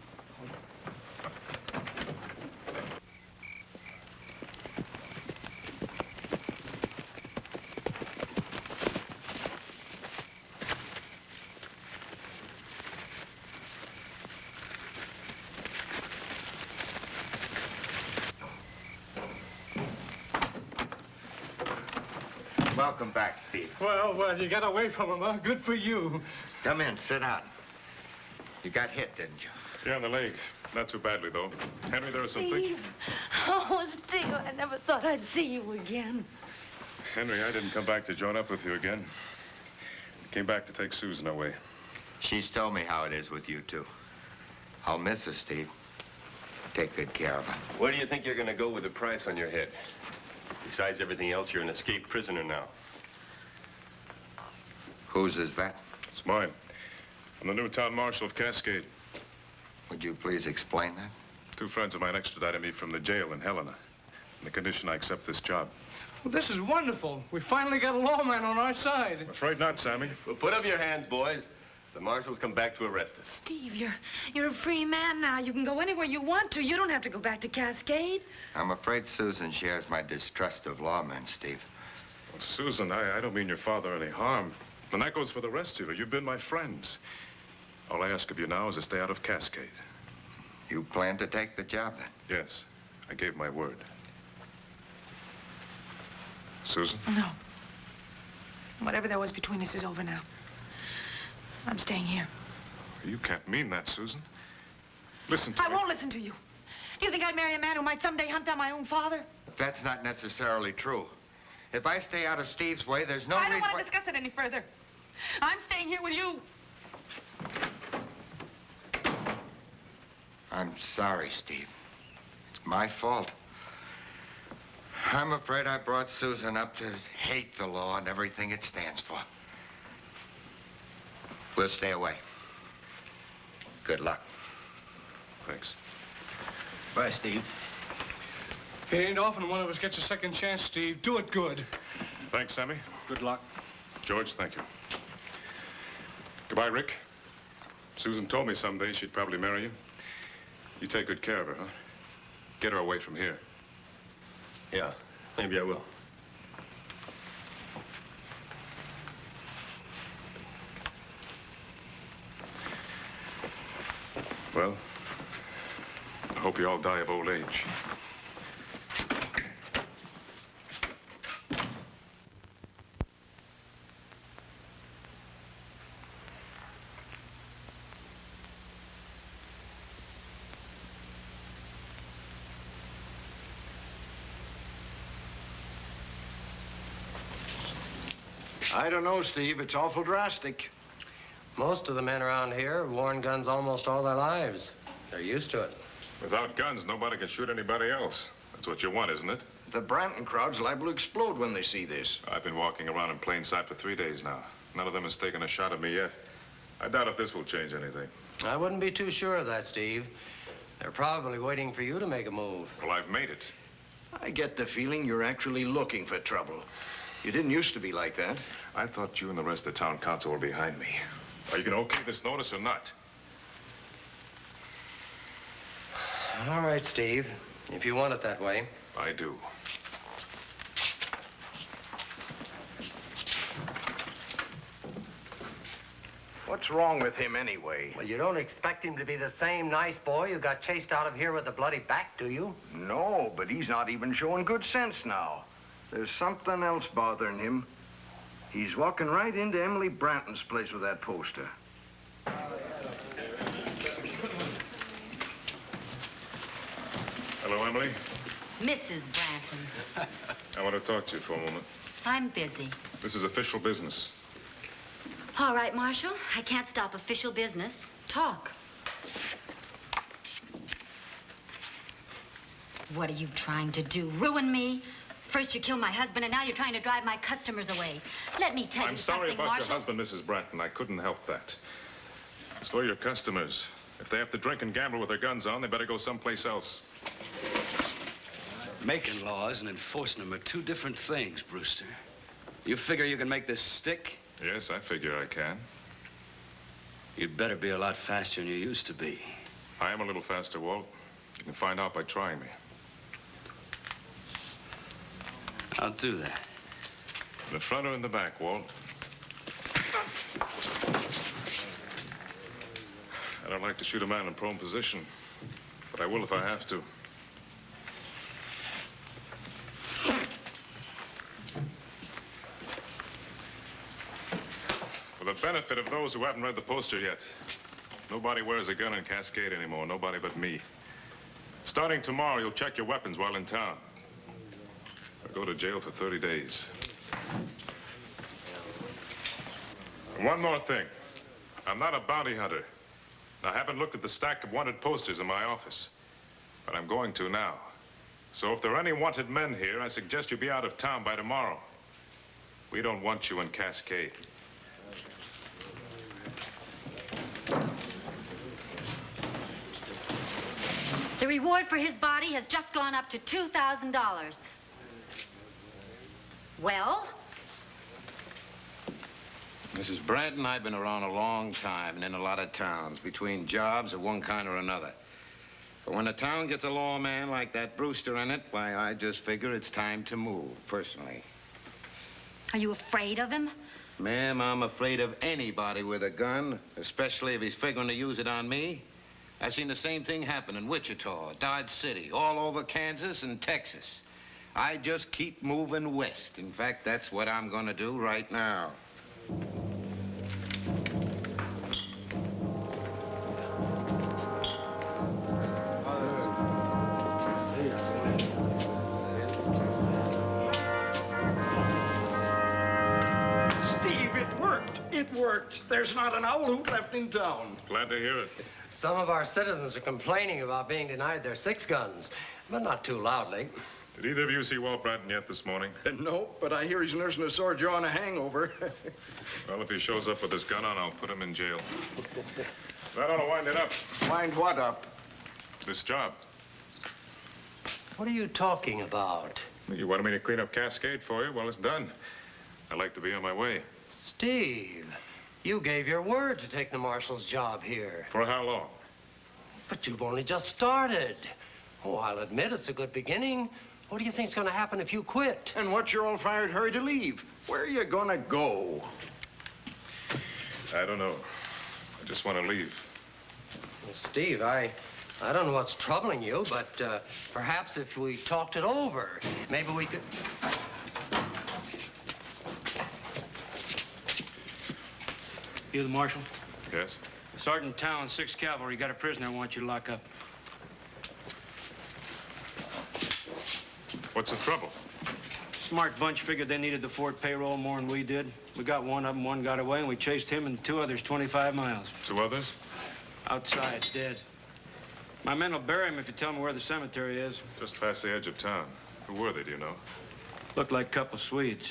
S13: Welcome back, Steve.
S11: Well, you got away from him, huh? Good for you.
S13: Come in, sit down. You got hit, didn't you?
S4: Yeah, on the leg. Not too badly, though. Henry, there was something.
S12: Steve. Oh, Steve, I never thought I'd see you again.
S4: Henry, I didn't come back to join up with you again. I came back to take Susan away.
S13: She's told me how it is with you two. I'll miss her, Steve. Take good care of her.
S16: Where do you think you're going to go with the price on your head? Besides everything else, you're an escaped prisoner now.
S13: Whose is that?
S4: It's mine. I'm the new town marshal of Cascade.
S13: Would you please explain that?
S4: 2 friends of mine extradited me from the jail in Helena. On the condition I accept this job.
S11: Well, this is wonderful. We finally got a lawman on our side.
S4: I'm afraid not, Sammy.
S16: Well, put up your hands, boys. The marshal's come back to arrest us.
S12: Steve, you're a free man now. You can go anywhere you want to. You don't have to go back to Cascade.
S13: I'm afraid Susan shares my distrust of lawmen, Steve.
S4: Well, Susan, I don't mean your father any harm. And that goes for the rest of you. You've been my friends. All I ask of you now is to stay out of Cascade.
S13: You plan to take the job, then?
S4: Yes. I gave my word. Susan?
S12: No. Whatever there was between us is over now. I'm staying here.
S4: You can't mean that, Susan. Listen to me.
S12: I won't listen to you. Do you think I'd marry a man who might someday hunt down my own father?
S13: That's not necessarily true. If I stay out of Steve's way, there's no
S12: I
S13: reason
S12: don't want
S13: why-
S12: to discuss it any further. I'm staying here with you.
S13: I'm sorry, Steve. It's my fault. I'm afraid I brought Susan up to hate the law and everything it stands for. We'll stay away. Good luck.
S4: Thanks.
S5: Bye, Steve.
S11: It ain't often one of us gets a second chance, Steve. Do it good.
S4: Thanks, Sammy.
S11: Good luck.
S4: George, thank you. Goodbye, Rick. Susan told me someday she'd probably marry you. You take good care of her, huh? Get her away from here.
S16: Yeah, maybe I will.
S4: Well, I hope you all die of old age.
S3: I don't know, Steve. It's awful drastic.
S5: Most of the men around here have worn guns almost all their lives. They're used to it.
S4: Without guns, nobody can shoot anybody else. That's what you want, isn't it?
S3: The Branton crowd's liable to explode when they see this.
S4: I've been walking around in plain sight for 3 days now. None of them has taken a shot at me yet. I doubt if this will change anything.
S5: I wouldn't be too sure of that, Steve. They're probably waiting for you to make a move.
S4: Well, I've made it.
S3: I get the feeling you're actually looking for trouble. You didn't used to be like that.
S4: I thought you and the rest of the town council were behind me. Are you going to okay this notice or not?
S5: All right, Steve. If you want it that way.
S4: I do.
S3: What's wrong with him anyway?
S5: Well, you don't expect him to be the same nice boy who got chased out of here with a bloody back, do you?
S3: No, but he's not even showing good sense now. There's something else bothering him. He's walking right into Emily Branton's place with that poster.
S4: Hello, Emily.
S6: Mrs. Branton.
S4: I want to talk to you for a moment.
S6: I'm busy.
S4: This is official business.
S6: All right, Marshal. I can't stop official business. Talk. What are you trying to do? Ruin me? First you killed my husband, and now you're trying to drive my customers away. Let me tell you something,
S4: I'm sorry about
S6: Marshal.
S4: your husband, Mrs. Branton. I couldn't help that. It's for your customers. If they have to drink and gamble with their guns on, they better go someplace else.
S7: Making laws and enforcing them are two different things, Brewster. You figure you can make this stick?
S4: Yes, I figure I can.
S7: You'd better be a lot faster than you used to be.
S4: I am a little faster, Walt. You can find out by trying me.
S7: I'll do that.
S4: In the front or in the back, Walt? I don't like to shoot a man in prone position, but I will if I have to. For the benefit of those who haven't read the poster yet, nobody wears a gun in Cascade anymore, nobody but me. Starting tomorrow, you'll check your weapons while in town. Or go to jail for 30 days. And one more thing. I'm not a bounty hunter. I haven't looked at the stack of wanted posters in my office, but I'm going to now. So if there are any wanted men here, I suggest you be out of town by tomorrow. We don't want you in Cascade.
S6: The reward for his body has just gone up to $2,000. Well?
S9: Mrs. Branton, I've been around a long time and in a lot of towns, between jobs of one kind or another. But when a town gets a lawman like that Brewster in it, why, I just figure it's time to move, personally.
S6: Are you afraid of him?
S9: Ma'am, I'm afraid of anybody with a gun, especially if he's figuring to use it on me. I've seen the same thing happen in Wichita, Dodge City, all over Kansas and Texas. I just keep moving west. In fact, that's what I'm gonna do right now.
S3: Steve, it worked. It worked. There's not an owl hoot left in town.
S4: Glad to hear it.
S5: Some of our citizens are complaining about being denied their 6 guns, but not too loudly.
S4: Did either of you see Walt Branton yet this morning?
S3: No, but I hear he's nursing a sore jaw and a hangover.
S4: Well, if he shows up with his gun on, I'll put him in jail. That ought to wind it up.
S3: Wind what up?
S4: This job.
S5: What are you talking about?
S4: You wanted me to clean up Cascade for you? Well, it's done. I'd like to be on my way.
S5: Steve, you gave your word to take the marshal's job here.
S4: For how long?
S5: But you've only just started. Oh, I'll admit it's a good beginning. What do you think's gonna happen if you quit?
S3: And what's your all-fired hurry to leave? Where are you gonna go?
S4: I don't know. I just want to leave.
S5: Well, Steve, I don't know what's troubling you, but perhaps if we talked it over, maybe we could...
S19: You the marshal?
S4: Yes?
S19: Sergeant Town, 6th Cavalry, got a prisoner I want you to lock up.
S4: What's the trouble?
S19: Smart bunch figured they needed the Fort payroll more than we did. We got one of them, one got away, and we chased him and 2 others 25 miles.
S8: 2 others?
S19: Outside, dead. My men will bury him if you tell me where the cemetery is.
S8: Just past the edge of town. Who were they, do you know?
S19: Looked like a couple Swedes.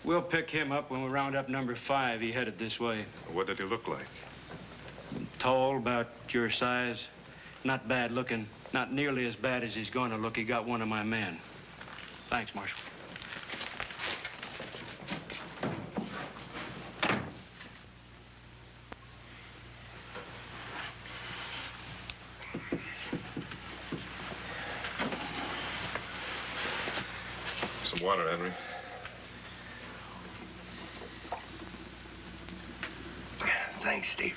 S19: We'll pick him up when we round up number 5. He headed this way.
S8: What did he look like?
S19: Tall, about your size. Not bad looking. Not nearly as bad as he's going to look. He got one of my men. Thanks, Marshal.
S8: Some water, Henry.
S13: Thanks, Steve.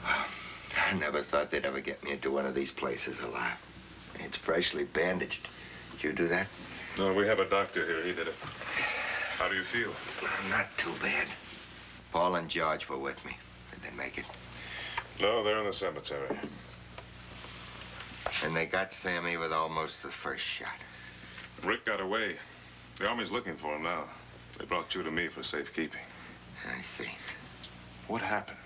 S13: I never thought they'd ever get me into one of these places alive. It's freshly bandaged. Did you do that?
S8: No, we have a doctor here. He did it. How do you feel?
S13: Not too bad. Paul and George were with me. Did they make it?
S8: No, they're in the cemetery.
S13: And they got Sammy with almost the first shot.
S8: Rick got away. The Army's looking for him now. They brought you to me for safekeeping.
S13: I see.
S8: What happened?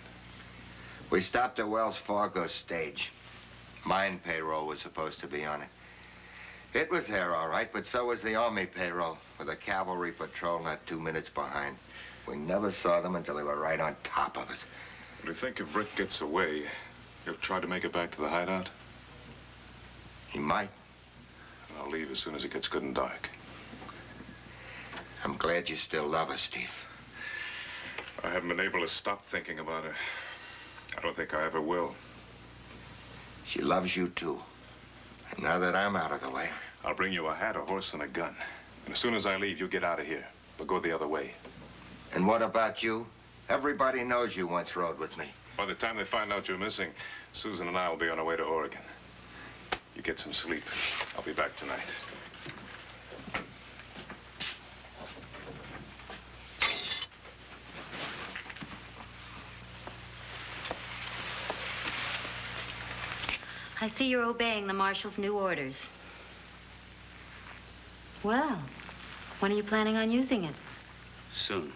S13: We stopped at Wells Fargo's stage. Mine payroll was supposed to be on it. It was there, all right, but so was the Army payroll, with a cavalry patrol not 2 minutes behind. We never saw them until they were right on top of us.
S8: Do you think if Rick gets away, he'll try to make it back to the hideout?
S13: He might.
S8: And I'll leave as soon as it gets good and dark.
S13: I'm glad you still love her, Steve.
S8: I haven't been able to stop thinking about her. I don't think I ever will.
S13: She loves you, too. And now that I'm out of the way...
S8: I'll bring you a hat, a horse, and a gun. And as soon as I leave, you get out of here. But go the other way.
S13: And what about you? Everybody knows you once rode with me.
S8: By the time they find out you're missing, Susan and I will be on our way to Oregon. You get some sleep. I'll be back tonight.
S6: I see you're obeying the Marshal's new orders. Well, when are you planning on using it?
S7: Soon.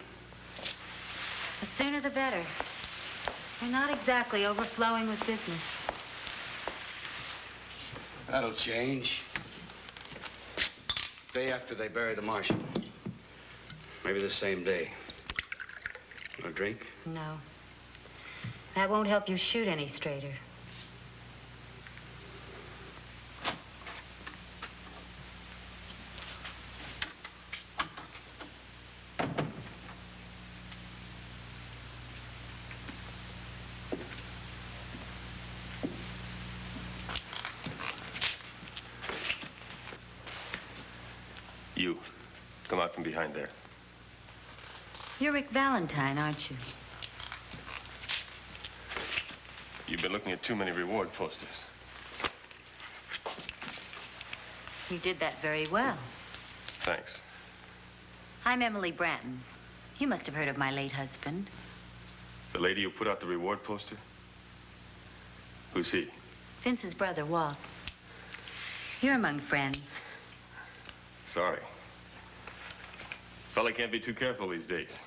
S6: The sooner the better. We're not exactly overflowing with business.
S7: That'll change. Day after they bury the Marshal. Maybe the same day. Want a drink?
S6: No. That won't help you shoot any straighter.
S16: You. Come out from behind there.
S6: You're Rick Valentine, aren't you?
S16: You've been looking at too many reward posters.
S6: You did that very well.
S16: Thanks.
S6: I'm Emily Branton. You must have heard of my late husband.
S16: The lady who put out the reward poster? Who's he?
S6: Vince's brother, Walt. You're among friends.
S16: Sorry. Fella can't be too careful these days.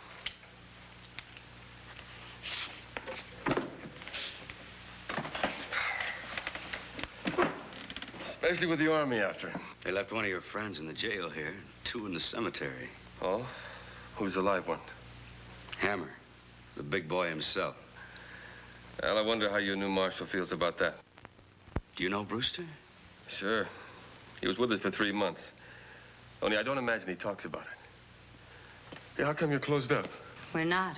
S16: Especially with the Army after him.
S7: They left one of your friends in the jail here, 2 in the cemetery.
S16: Oh? Who's the live one?
S7: Hammer, the big boy himself.
S16: Well, I wonder how your new marshal feels about that.
S7: Do you know Brewster?
S16: Sure. He was with us for 3 months. Only I don't imagine he talks about it. Yeah, how come you're closed up?
S6: We're not.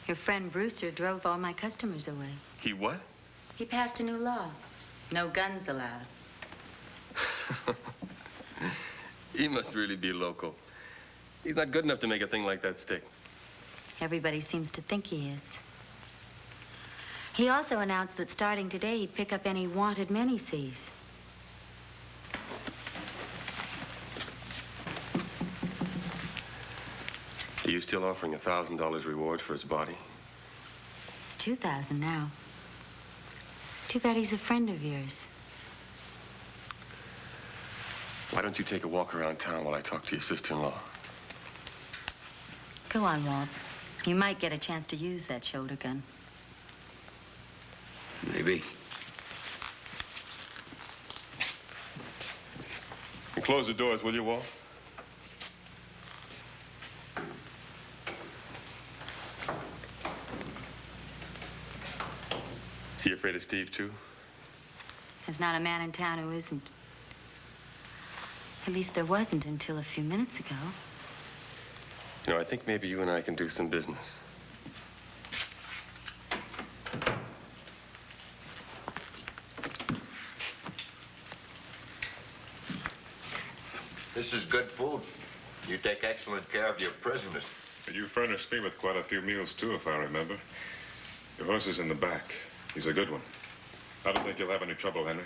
S6: Your friend Brewster drove all my customers away.
S16: He what?
S6: He passed a new law. No guns allowed.
S16: He must really be local. He's not good enough to make a thing like that stick.
S6: Everybody seems to think he is. He also announced that starting today, he'd pick up any wanted men he sees.
S16: Are you still offering $1,000 reward for his body?
S6: It's $2,000 now. Too bad he's a friend of yours.
S16: Why don't you take a walk around town while I talk to your sister-in-law?
S6: Go on, Walt. You might get a chance to use that shoulder gun.
S7: Maybe.
S16: And close the doors, will you, Walt? Is he afraid of Steve, too?
S6: There's not a man in town who isn't. At least there wasn't until a few minutes ago.
S16: You know, I think maybe you and I can do some business.
S13: This is good food. You take excellent care of your prisoners.
S4: But you furnished me with quite a few meals, too, if I remember. Your horse is in the back. He's a good one. I don't think you'll have any trouble, Henry.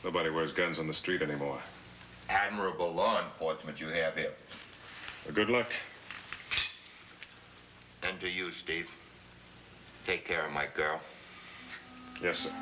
S4: Nobody wears guns on the street anymore.
S13: Admirable law enforcement you have here.
S4: Well, good luck.
S13: And to you, Steve. Take care of my girl.
S4: Yes, sir.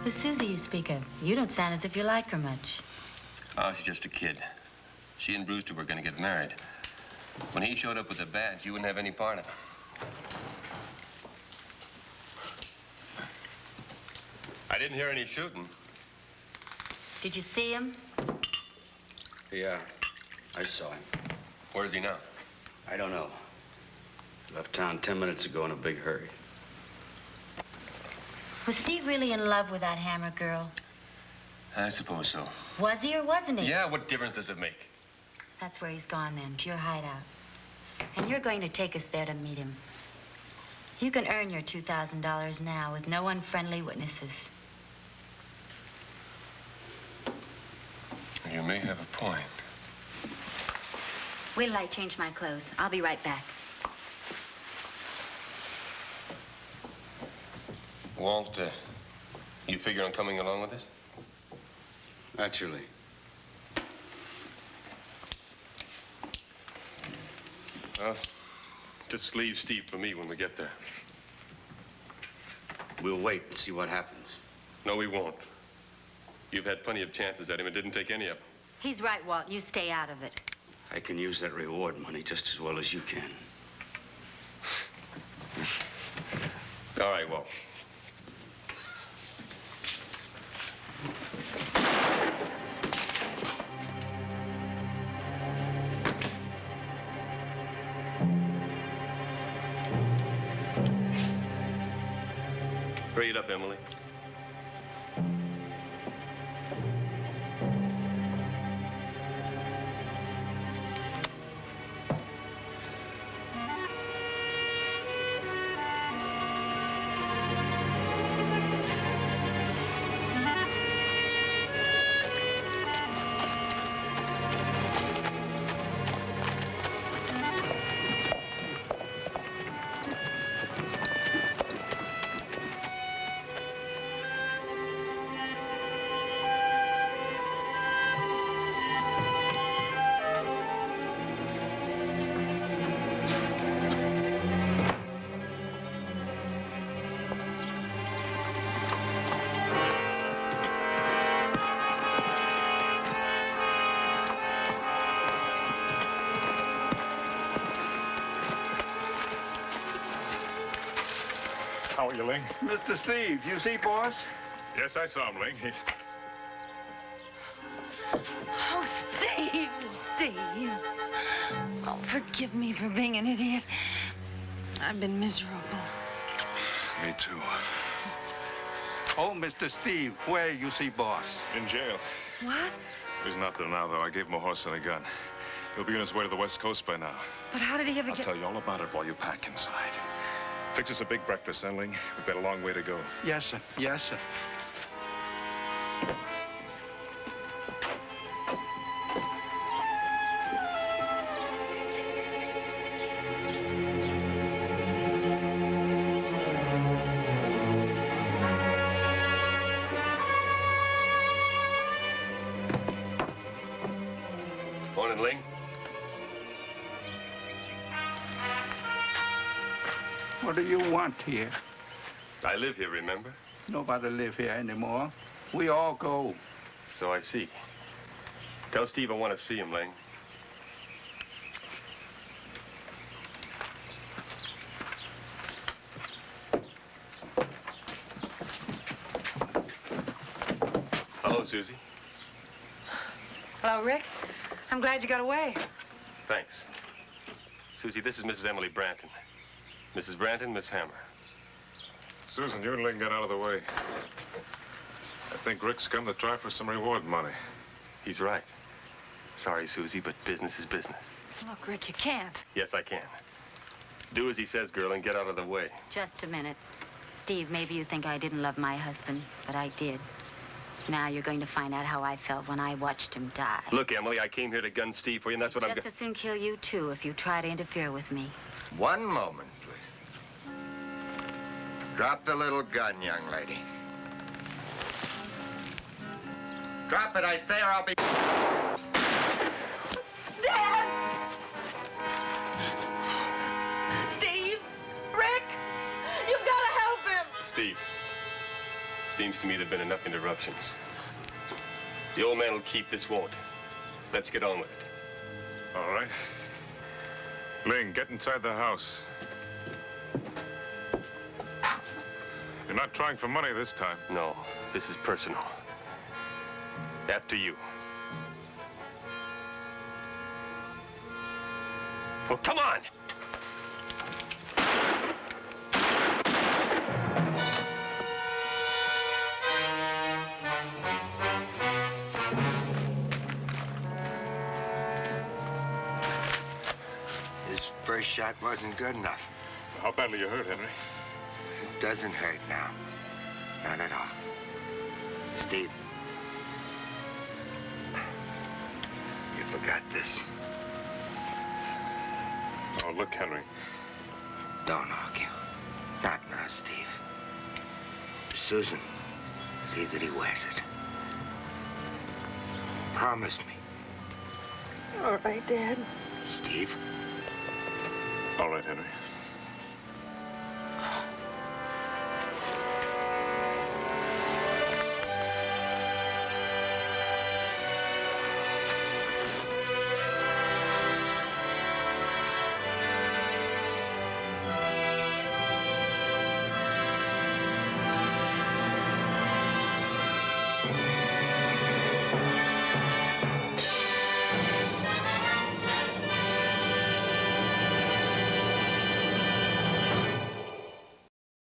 S6: The Susie you speak of, you don't sound as if you like her much.
S16: Oh, she's just a kid. She and Brewster were going to get married. When he showed up with the badge, you wouldn't have any part of it. I didn't hear any shooting.
S6: Did you see him?
S7: Yeah, I saw him.
S16: Where's he now?
S7: I don't know. Left town 10 minutes ago in a big hurry.
S6: Was Steve really in love with that Hammer girl?
S16: I suppose so.
S6: Was he or wasn't he?
S16: Yeah, what difference does it make?
S6: That's where he's gone then, to your hideout. And you're going to take us there to meet him. You can earn your $2,000 now with no unfriendly witnesses.
S16: You may have a point.
S6: Wait till I change my clothes. I'll be right back.
S16: Walt, you figure on coming along with us?
S7: Naturally.
S16: Well, just leave Steve for me when we get there.
S7: We'll wait and see what happens.
S16: No, we won't. You've had plenty of chances at him and didn't take any of them.
S6: He's right, Walt. You stay out of it.
S7: I can use that reward money just as well as you can.
S16: All right, Walt. Hurry it up, Emily.
S4: How are you, Ling?
S15: Mr. Steve, you see, boss?
S4: Yes, I saw him, Ling. He's...
S12: Oh, Steve, Steve. Oh, forgive me for being an idiot. I've been miserable.
S4: Me too.
S15: Oh, Mr. Steve, where you see boss?
S4: In jail.
S12: What?
S4: He's not there now, though. I gave him a horse and a gun. He'll be on his way to the West Coast by now.
S12: But how did he ever
S4: I'll tell you all about it while you pack inside. Fix us a big breakfast, Ling. We've got a long way to go.
S15: Yes, sir. Yes, sir.
S16: Morning, Ling.
S15: What do you want here?
S16: I live here, remember?
S15: Nobody live here anymore. We all go.
S16: So I see. Tell Steve I want to see him, Ling. Hello, Susie.
S12: Hello, Rick. I'm glad you got away.
S16: Thanks. Susie, this is Mrs. Emily Branton. Mrs. Branton, Miss Hammer.
S4: Susan, you and Ling get out of the way. I think Rick's come to try for some reward money.
S16: He's right. Sorry, Susie, but business is business.
S12: Look, Rick, you can't.
S16: Yes, I can. Do as he says, girl, and get out of the way.
S6: Just a minute. Steve, maybe you think I didn't love my husband, but I did. Now you're going to find out how I felt when I watched him die.
S16: Look, Emily, I came here to gun Steve for you, and that's what I'm
S6: Just as soon kill you, too, if you try to interfere with me.
S13: One moment, please. Drop the little gun, young lady. Drop it, I say, or I'll be...
S12: Dad! Steve! Rick! You've got to help him!
S16: Steve, seems to me there've been enough interruptions. The old man will keep, this won't. Let's get on with it.
S4: All right. Ling, get inside the house. You're not trying for money this time.
S16: No, this is personal. After you. Well, come on!
S13: His first shot wasn't good enough.
S4: How badly you hurt, Henry?
S13: It doesn't hurt now. Not at all. Steve. You forgot this.
S4: Oh, look, Henry.
S13: Don't argue. Not now, Steve. Susan, see that he wears it. Promise me.
S12: All right, Dad.
S13: Steve.
S4: All right, Henry.